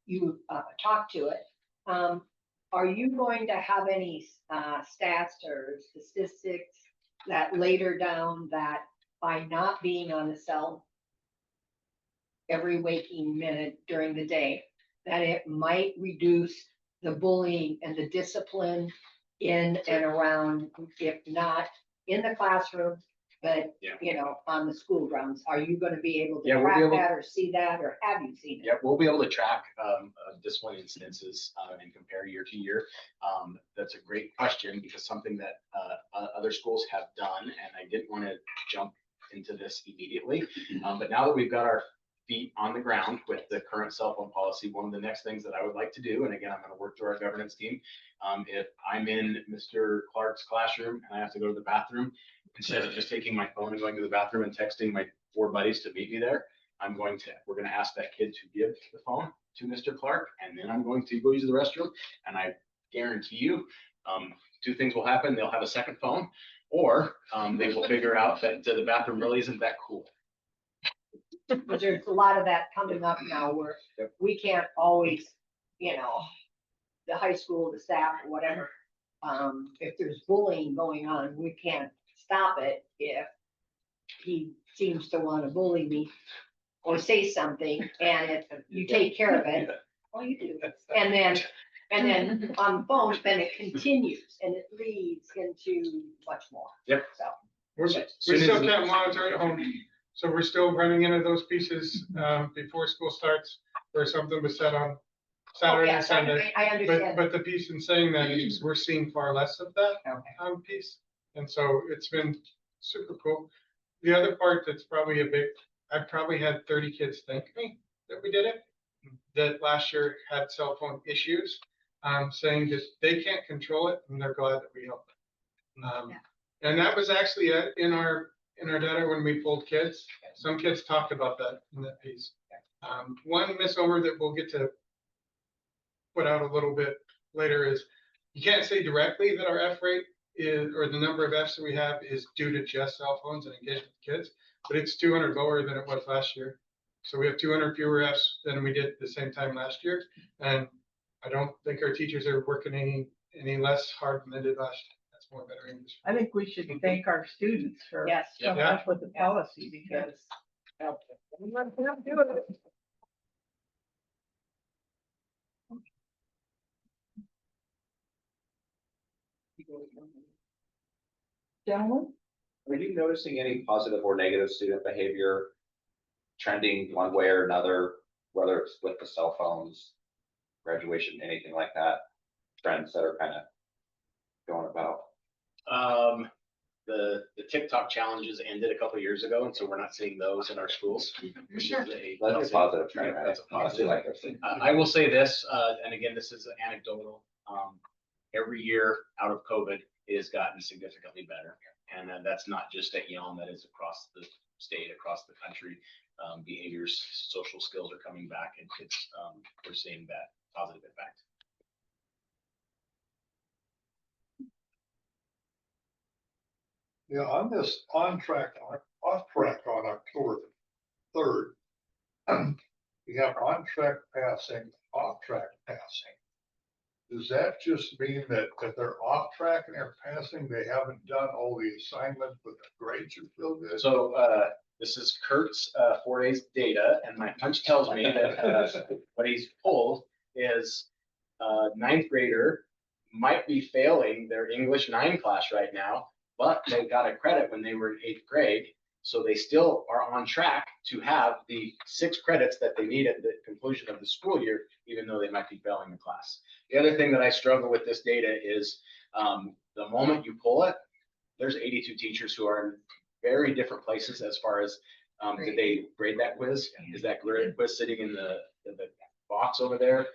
you talked to it. Are you going to have any stats or statistics that later down that by not being on the cell every waking minute during the day, that it might reduce the bullying and the discipline in and around, if not in the classroom, but, on the school grounds? Are you gonna be able to Yeah, we'll be track able- that or see that, or have you seen it? Yeah, we'll be able to track discipline instances and compare year to year. That's a great question, because something that other schools have done, and I didn't want to jump into this immediately. But now that we've got our feet on the ground with the current cell phone policy, one of the next things that I would like to do, and again, I'm going to work through our governance team. If I'm in Mr. Clark's classroom and I have to go to the bathroom, instead of just taking my phone and going to the bathroom and texting my 4 buddies to meet me there, we're going to ask that kid to give the phone to Mr. Clark, and then I'm going to go use the restroom. And I guarantee you, 2 things will happen. They'll have a second phone, or they will figure out that the bathroom really isn't that cool. But there's a lot of that coming up now where we can't always, the high school, the staff, or whatever. If there's bullying going on, we can't stop it if he seems to want to bully me or say something, and if you take care of it, well, you do. And then on the phone, then it continues and it leads into much more. Yep. So. We still can't monitor at home, so we're still running into those pieces before school starts, where something was said on Saturday and Yes, Sunday. I understand. But the piece in saying that is we're seeing far less of that piece. And so it's been super cool. The other part that's probably I've probably had 30 kids thank me that we did it, that last year had cell phone issues, saying that they can't control it and they're glad that we helped them. And that was actually in our data when we polled kids. Some kids talked about that in that piece. One misnomer that we'll get to put out a little bit later is you can't say directly that our F rate is, or the number of Fs that we have is due to just cell phones and engagement with kids, but it's 200 lower than it was last year. So we have 200 fewer Fs than we did at the same time last year. And I don't think our teachers are working any less hard than they did last year. That's more better English. I think we should thank our students for Yes. coming up with the policy, because everyone can't do it. Gentlemen? Are you noticing any positive or negative student behavior trending one way or another, whether it's with the cell phones, graduation, anything like that? Trends that are kind of going about? The TikTok challenges ended a couple of years ago, and so we're not seeing those in our schools. Which is That's a positive trend, right? That's a positive. Like I've seen. I will say this, and again, this is anecdotal. Every year out of COVID, it has gotten significantly better. And that's not just at Yelm, that is across the state, across the country. Behaviors, social skills are coming back, and kids, we're seeing that positive impact. Yeah, on this on track, off track on October 3rd, you have on track passing, off track passing. Does that just mean that if they're off track and they're passing, they haven't done all the assignments, but the grades are still good? So, this is Kurt's, 4 days data, and my hunch tells me that, what he's pulled is, ninth grader might be failing their English 9 class right now, but they got a credit when they were in 8th grade. So they still are on track to have the 6 credits that they need at the conclusion of the school year, even though they might be failing the class. The other thing that I struggle with this data is, the moment you pull it, there's 82 teachers who are in very different places as far as, did they grade that quiz? Is that grade quiz sitting in the box over there?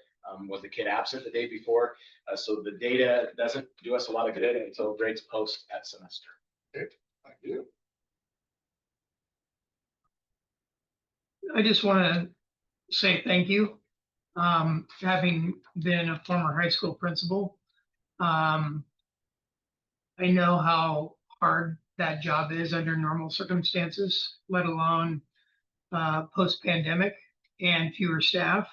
Was the kid absent the day before? So the data doesn't do us a lot of good until grades post at semester. I do. I just want to say thank you. Having been a former high school principal, I know how hard that job is under normal circumstances, let alone post-pandemic and fewer staff.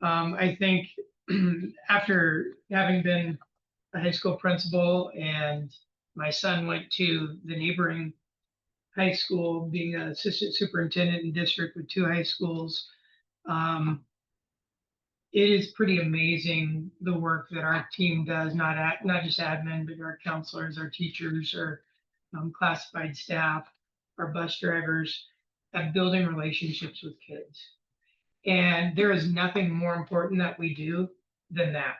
I think after having been a high school principal and my son went to the neighboring high school, being an assistant superintendent in district with 2 high schools, it is pretty amazing the work that our team does, not just admin, but our counselors, our teachers, our classified staff, our bus drivers, at building relationships with kids. And there is nothing more important that we do than that.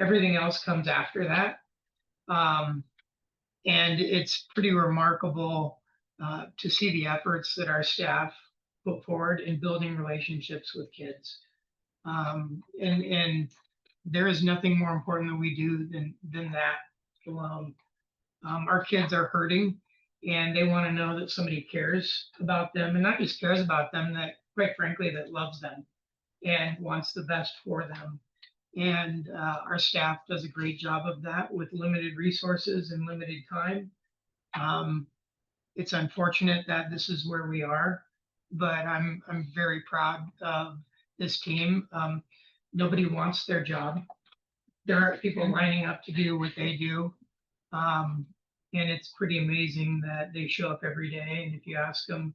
Everything else comes after that. And it's pretty remarkable to see the efforts that our staff put forward in building relationships with kids. And there is nothing more important that we do than that alone. Our kids are hurting and they want to know that somebody cares about them, and not just cares about them, that quite frankly, that loves them and wants the best for them. And our staff does a great job of that with limited resources and limited time. It's unfortunate that this is where we are, but I'm very proud of this team. Nobody wants their job. There are people lining up to do what they do. And it's pretty amazing that they show up every day. And if you ask them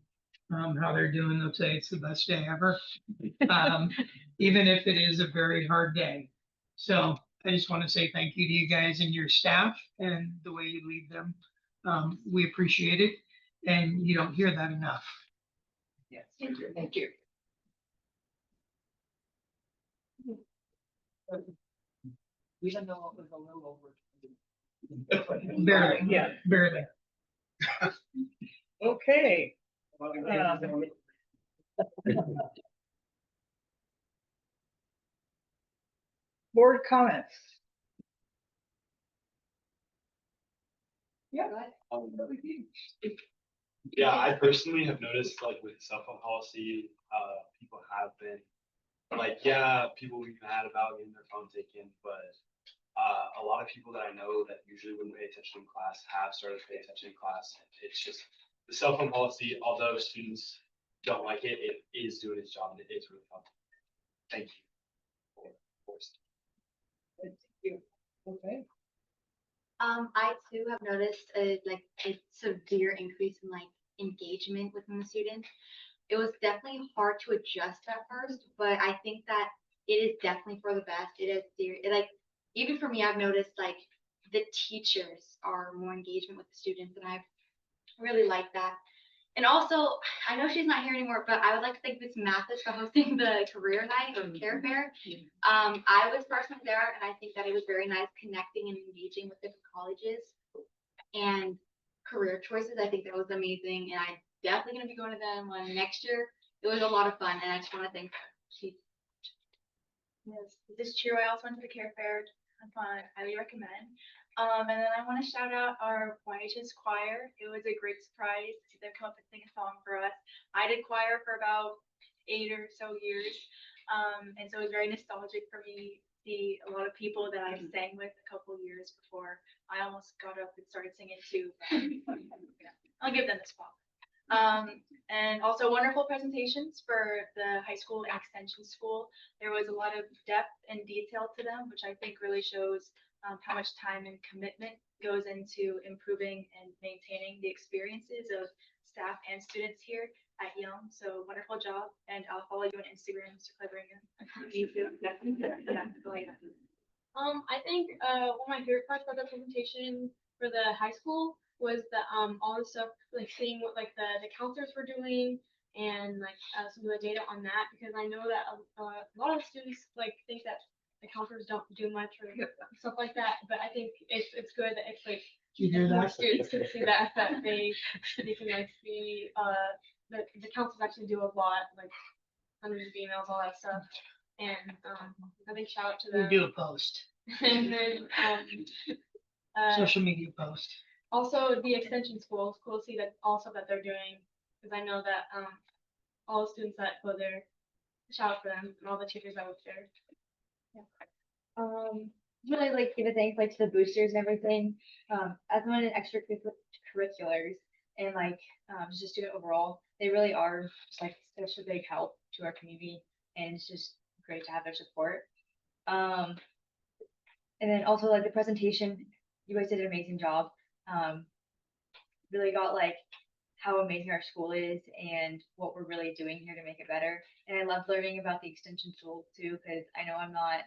how they're doing, they'll say it's the best day ever, even if it is a very hard day. So I just want to say thank you to you guys and your staff and the way you lead them. We appreciate it, and you don't hear that enough. Yes, thank you. Thank you. Even though it was a little over. Barely, Yeah. barely. Okay. Board comments. Yeah. Yeah, I personally have noticed, like, with cell phone policy, people have been like, yeah, people will be mad about getting their phone taken, but a lot of people that I know that usually wouldn't pay attention in class have started to pay attention in class. It's just the cell phone policy, although students don't like it, it is doing its job, and it is really helpful. Thank you. Thank you. Okay. I too have noticed a severe increase in engagement within the students. It was definitely hard to adjust at first, but I think that it is definitely for the best. It is even for me, I've noticed the teachers are more engagement with the students, and I've really liked that. And also, I know she's not here anymore, but I would like to thank Ms. Mathis for hosting the career night or care fair. I was personally there, and I think that it was very nice connecting and engaging with different colleges and career choices. I think that was amazing, and I'm definitely going to be going to them next year. It was a lot of fun, and I just want to thank her. Yes, this is true. I also went to the care fair. Had fun. I highly recommend. And then I want to shout out our YHS choir. It was a great surprise to see them come up and sing a song for us. I did choir for about 8 or so years. And so it was very nostalgic for me see a lot of people that I sang with a couple years before. I almost got up and started singing too. But, I'll give them the spot. And also wonderful presentations for the high school and extension school. There was a lot of depth and detail to them, which I think really shows how much time and commitment goes into improving and maintaining the experiences of staff and students here at Yelm. So wonderful job, and I'll follow you on Instagram, Mr. Cleveringham. Me too. Yeah, go ahead. I think one of my favorite parts about the presentation for the high school was the all the stuff, like seeing what like the counselors were doing, and like some of the data on that, because I know that a lot of students like think that the counselors don't do much or stuff like that, but I think it's good that it's like You hear more that? students can see that they can like see the counselors actually do a lot, like hundreds of emails, all that stuff. And I think shout out to We them. do a post, And then social media post. also the extension schools, cool to see that also that they're doing, because I know that all the students that go there, shout out for them and all the teachers that work there. Really like give a thanks like to the boosters and everything. As one in extracurriculars and like just a student overall, they really are just like such a big help to our community, and it's just great to have their support. And then also like the presentation, you guys did an amazing job. Really got like how amazing our school is and what we're really doing here to make it better. And I love learning about the extension tool too, because I know I'm not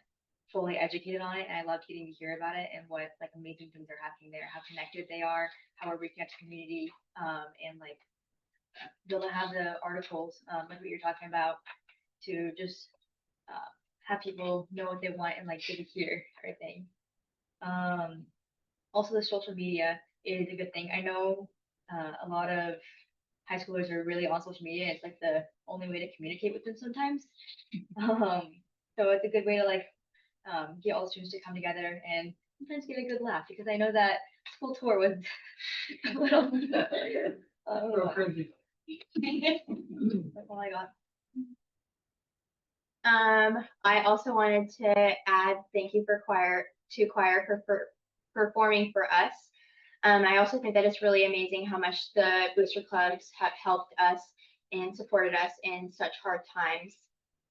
fully educated on it, and I love getting to hear about it and what like amazing things are happening there, how connected they are, how we're reaching out to community, and like be able to have the articles, like what you're talking about, to just have people know what they want and like get to hear everything. Also the social media is a good thing. I know a lot of high schoolers are really on social media. It's like the only way to communicate with them sometimes. So it's a good way to like get all the students to come together and sometimes get a good laugh, because I know that school tour was a little Real crazy. that's all I got. I also wanted to add thank you for choir for performing for us. I also think that it's really amazing how much the booster clubs have helped us and supported us in such hard times.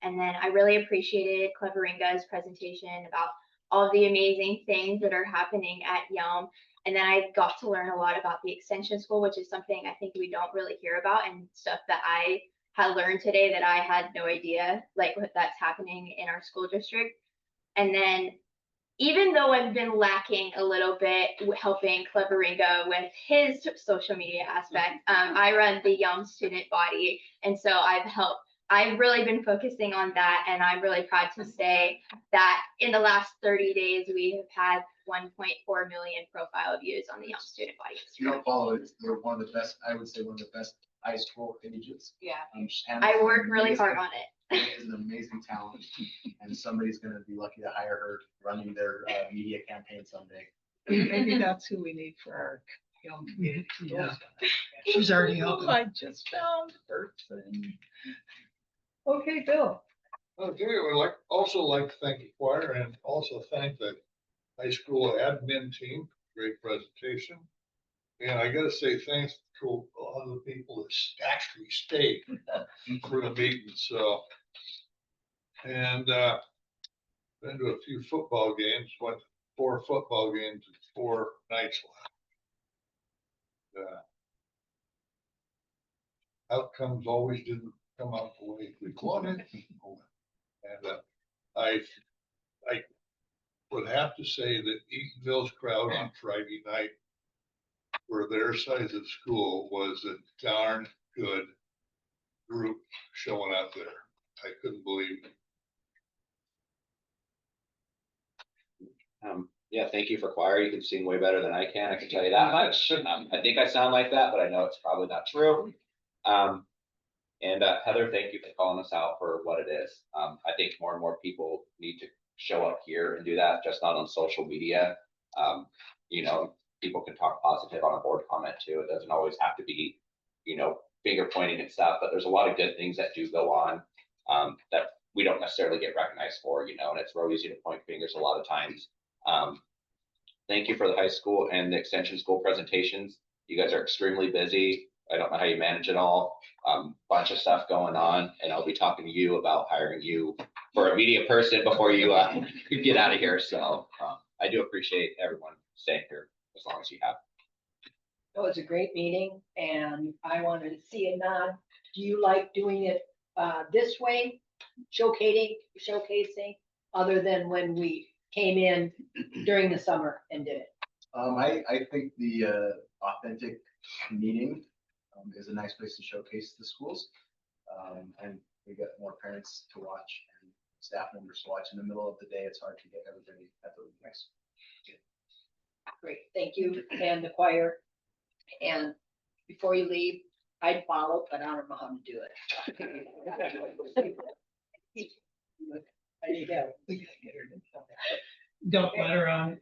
And then I really appreciated Cleveringa's presentation about all the amazing things that are happening at Yelm. And then I got to learn a lot about the extension school, which is something I think we don't really hear about, and stuff that I had learned today that I had no idea, like what that's happening in our school district. And then even though I've been lacking a little bit helping Cleveringa with his social media aspect, I run the Yelm student body. And so I've really been focusing on that, and I'm really proud to say that in the last 30 days, we have had 1.4 million profile views on the Yelm student body. If you don't follow it, they're one of the best, I would say one of the best high school pages. Yeah. Hannah's I work really amazing- hard on it. Hannah is an amazing talent, and somebody's gonna be lucky to hire her running their media campaign someday. Maybe that's who we need for our young community. Yeah. She's already helping. I just found a person. Okay, Bill. Okay, I would also like to thank the choir and also thank the high school admin team. Great presentation. And I gotta say thanks to all the people that actually stayed for the meeting, so. And been to a few football games, went to 4 football games in 4 nights last. Outcomes always didn't come out the way we wanted. And I would have to say that Eatonville's crowd on Friday night for their size of school was a darn good group showing up there. I couldn't believe it. Yeah, thank you for choir. You can sing way better than I can tell you that much. I think I sound like that, but I know it's probably not true. And Heather, thank you for calling us out for what it is. I think more and more people need to show up here and do that, just not on social media. You know, people can talk positive on a board comment too. It doesn't always have to be, you know, finger pointing and stuff, but there's a lot of good things that do go on that we don't necessarily get recognized for, you know, and it's real easy to point fingers a lot of times. Thank you for the high school and the extension school presentations. You guys are extremely busy. I don't know how you manage it all. Bunch of stuff going on, and I'll be talking to you about hiring you for a media person before you get out of here. So I do appreciate everyone staying here as long as you have. It was a great meeting and I wanted to see a nod. Do you like doing it this way, showcasing, other than when we came in during the summer and did it? I think the authentic meeting is a nice place to showcase the schools. And we get more parents to watch and staff members to watch. In the middle of the day, it's hard to get everybody at the place. Great, thank you, and the choir. And before you leave, I'd follow, but I don't know how to do it. There you go. Don't let her on.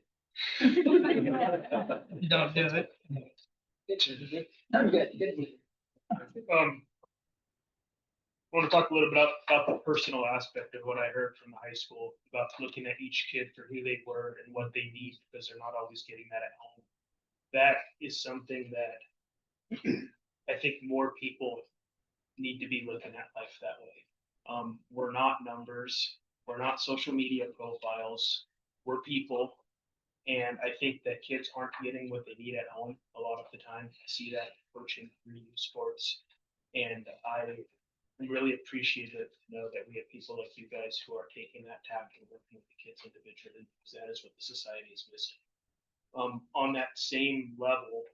Don't do it. I'm good, good. I want to talk a little bit about the personal aspect of what I heard from the high school about looking at each kid for who they were and what they need because they're not always getting that at home. That is something that I think more people need to be looking at life that way. We're not numbers. We're not social media profiles. We're people. And I think that kids aren't getting what they need at home a lot of the time. I see that coaching through youth sports. And I really appreciative to know that we have people like you guys who are taking that tack and working with the kids individually, because that is what the society is missing. On that same level,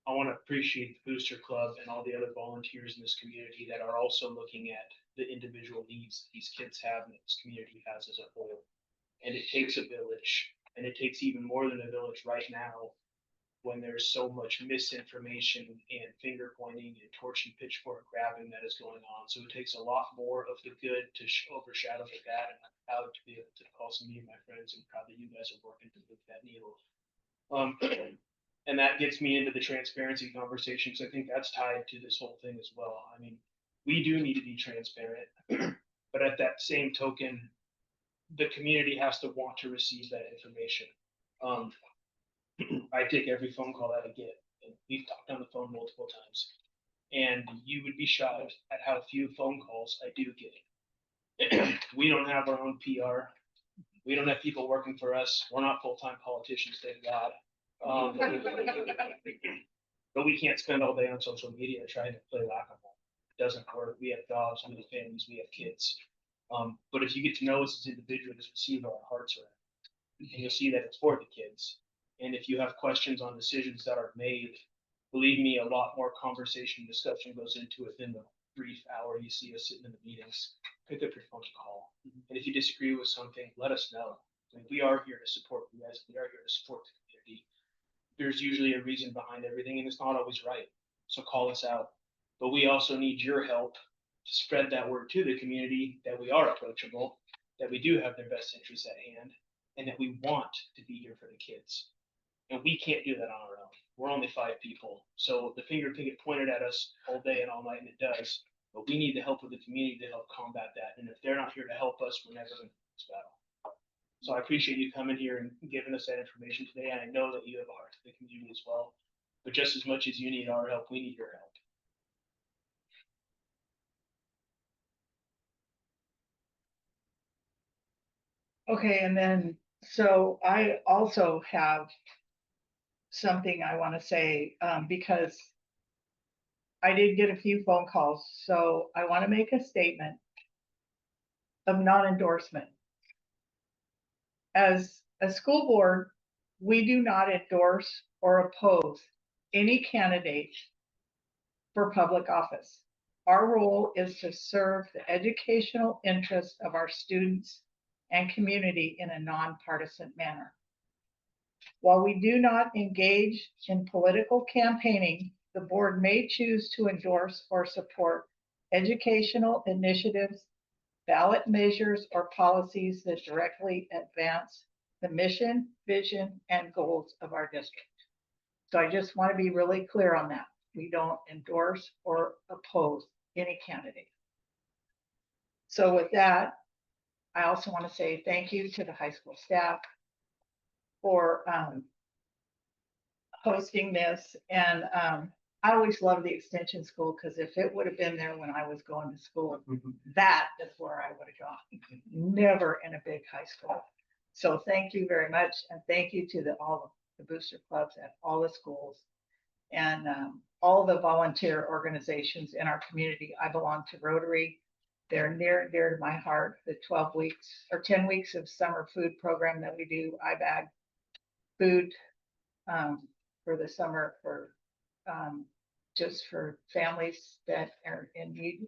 I want to appreciate the Booster Club and all the other volunteers in this community that are also looking at the individual needs these kids have and this community has as a whole. And it takes a village, and it takes even more than a village right now when there's so much misinformation and finger pointing and torch and pitchfork grabbing that is going on. So it takes a lot more of the good to overshadow the bad, and I'm proud to be able to call some of you my friends and proud that you guys are working to move that needle. And that gets me into the transparency conversation, because I think that's tied to this whole thing as well. I mean, we do need to be transparent, but at that same token, the community has to want to receive that information. I take every phone call that I get, and we've talked on the phone multiple times, and you would be shocked at how few phone calls I do get. We don't have our own PR. We don't have people working for us. We're not full-time politicians, thank God. But we can't spend all day on social media trying to play whack-a-mole. It doesn't work. We have jobs, we have families, we have kids. But if you get to know us as individuals, you'll see where our hearts are at. And you'll see that it's for the kids. And if you have questions on decisions that are made, believe me, a lot more conversation and discussion goes into it than the brief hour you see us sitting in the meetings. Pick up your phone and call. And if you disagree with something, let us know. I mean, we are here to support you guys. We are here to support the community. There's usually a reason behind everything, and it's not always right. So call us out. But we also need your help to spread that word to the community that we are approachable, that we do have their best interests at hand, and that we want to be here for the kids. And we can't do that on our own. We're only 5 people. So the finger can get pointed at us all day and all night, and it does. But we need the help of the community to help combat that. And if they're not here to help us, we're never going to win this battle. So I appreciate you coming here and giving us that information today. And I know that you have a heart for the community as well. But just as much as you need our help, we need your help. Okay, and then, so I also have something I want to say, because I did get a few phone calls, so I want to make a statement of non-endorsement. As a school board, we do not endorse or oppose any candidate for public office. Our role is to serve the educational interests of our students and community in a nonpartisan manner. While we do not engage in political campaigning, the board may choose to endorse or support educational initiatives, ballot measures, or policies that directly advance the mission, vision, and goals of our district. So I just want to be really clear on that. We don't endorse or oppose any candidate. So with that, I also want to say thank you to the high school staff for hosting this. And I always loved the extension school because if it would have been there when I was going to school, that is where I would have gone. Never in a big high school. So thank you very much. And thank you to all the booster clubs at all the schools and all the volunteer organizations in our community. I belong to Rotary. They're near and dear to my heart. The 12 weeks or 10 weeks of summer food program that we do, I bag food for the summer for just for families that are in need.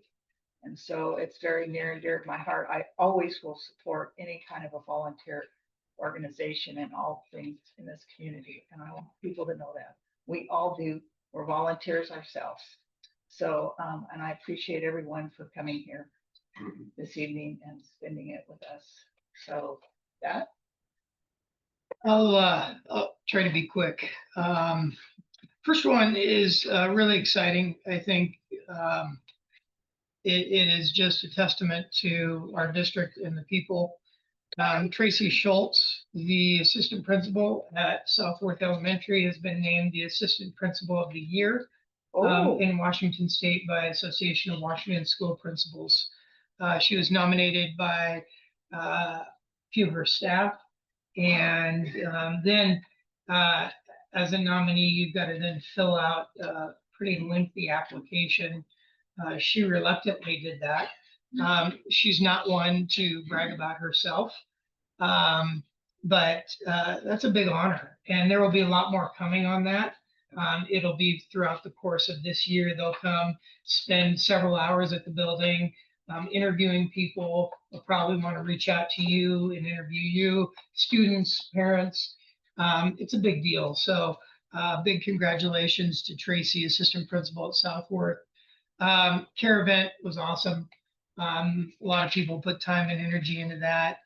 And so it's very near and dear to my heart. I always will support any kind of a volunteer organization and all things in this community. And I want people to know that we all do. We're volunteers ourselves. So, and I appreciate everyone for coming here this evening and spending it with us. So that. I'll try to be quick. First one is really exciting. I think it is just a testament to our district and the people. Tracy Schultz, the assistant principal at Southworth Elementary, has been named the assistant principal of the year in Washington State by Association of Washington School Principals. She was nominated by a few of her staff. And then as a nominee, you've got to then fill out a pretty lengthy application. She reluctantly did that. She's not one to brag about herself, but that's a big honor. And there will be a lot more coming on that. It'll be throughout the course of this year. They'll come spend several hours at the building, interviewing people. They'll probably want to reach out to you and interview you, students, parents. It's a big deal. So big congratulations to Tracy, assistant principal at Southworth. Care event was awesome. A lot of people put time and energy into that.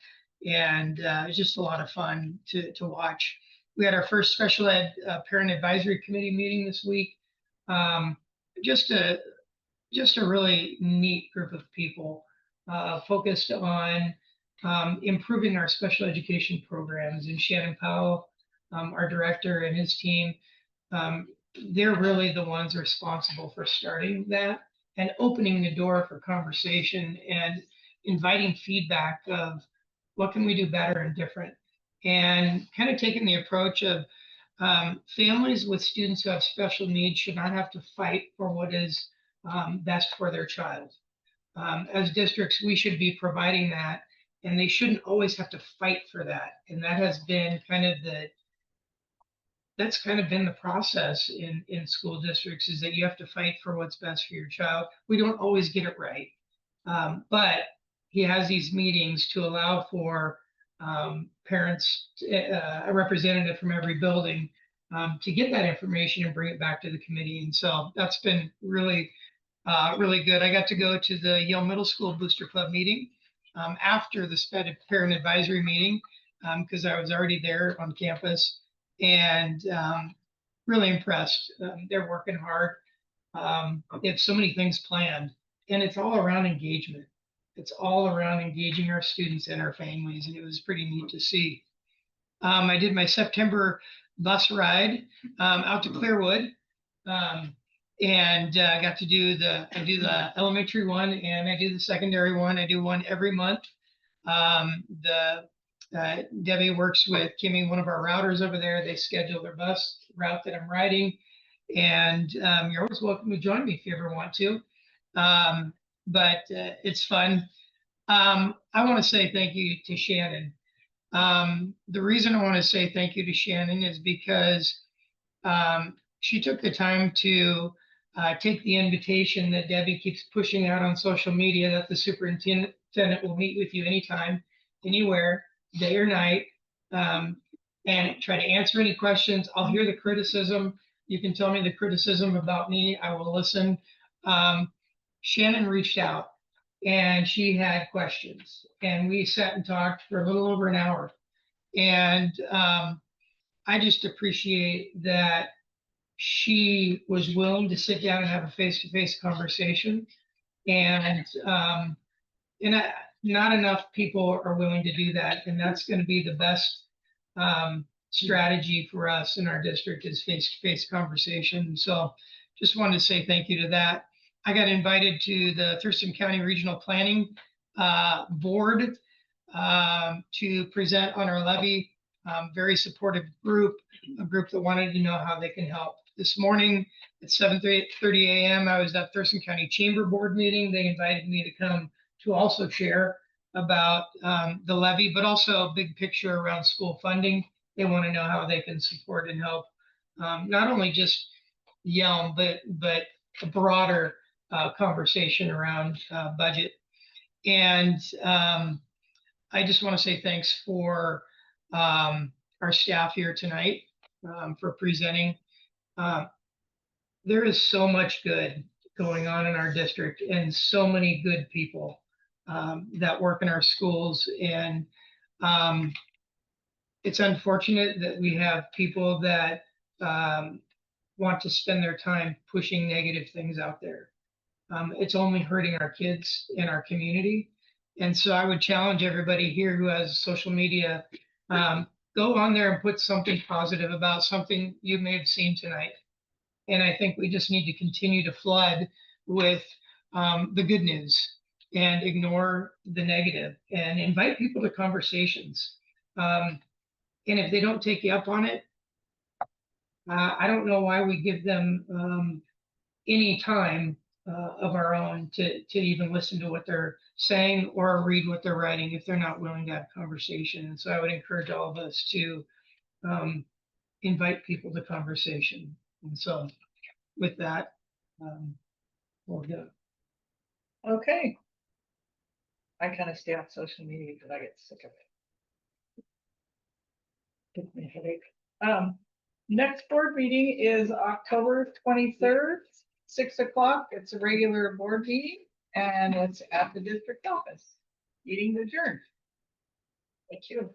And it was just a lot of fun to watch. We had our first special ed parent advisory committee meeting this week. Just a really neat group of people focused on improving our special education programs. And Shannon Powell, our director, and his team, they're really the ones responsible for starting that and opening the door for conversation and inviting feedback of what can we do better and different, and kind of taking the approach of families with students who have special needs should not have to fight for what is best for their child. As districts, we should be providing that, and they shouldn't always have to fight for that. And that has been that's kind of been the process in school districts, is that you have to fight for what's best for your child. We don't always get it right. But he has these meetings to allow for parents, a representative from every building, to get that information and bring it back to the committee. And so that's been really, really good. I got to go to the Yelm Middle School Booster Club meeting after the parent advisory meeting, because I was already there on campus, and really impressed. They're working hard. They have so many things planned, and it's all around engagement. It's all around engaging our students and our families, and it was pretty neat to see. I did my September bus ride out to Clearwood, and I got to do I do the elementary one and I do the secondary one. I do one every month. Debbie works with Kimmy, one of our routers over there. They schedule their bus route that I'm riding, and you're always welcome to join me if you ever want to. But it's fun. I want to say thank you to Shannon. The reason I want to say thank you to Shannon is because she took the time to take the invitation that Debbie keeps pushing out on social media, that the superintendent will meet with you anytime, anywhere, day or night, and try to answer any questions. I'll hear the criticism. You can tell me the criticism about me. I will listen. Shannon reached out and she had questions, and we sat and talked for a little over an hour. And I just appreciate that she was willing to sit down and have a face-to-face conversation. And not enough people are willing to do that, and that's going to be the best strategy for us in our district is face-to-face conversation. So just wanted to say thank you to that. I got invited to the Thurston County Regional Planning Board to present on our levy. Very supportive group, a group that wanted to know how they can help. This morning at 7:30 a.m., I was at Thurston County Chamber Board meeting. They invited me to come to also share about the levy, but also big picture around school funding. They want to know how they can support and help, not only just Yelm, but a broader conversation around budget. And I just want to say thanks for our staff here tonight for presenting. There is so much good going on in our district and so many good people that work in our schools. And it's unfortunate that we have people that want to spend their time pushing negative things out there. It's only hurting our kids and our community. And so I would challenge everybody here who has social media, go on there and put something positive about something you may have seen tonight. And I think we just need to continue to flood with the good news and ignore the negative and invite people to conversations. And if they don't take you up on it, I don't know why we give them any time of our own to even listen to what they're saying or read what they're writing if they're not willing to have conversation. And so I would encourage all of us to invite people to conversation. And so with that, we'll go. Okay. I kind of stay off social media because I get sick of it. Gives me a headache. Next board meeting is October 23rd, 6 o'clock. It's a regular board meeting and it's at the district office. Meeting adjourned. Thank you.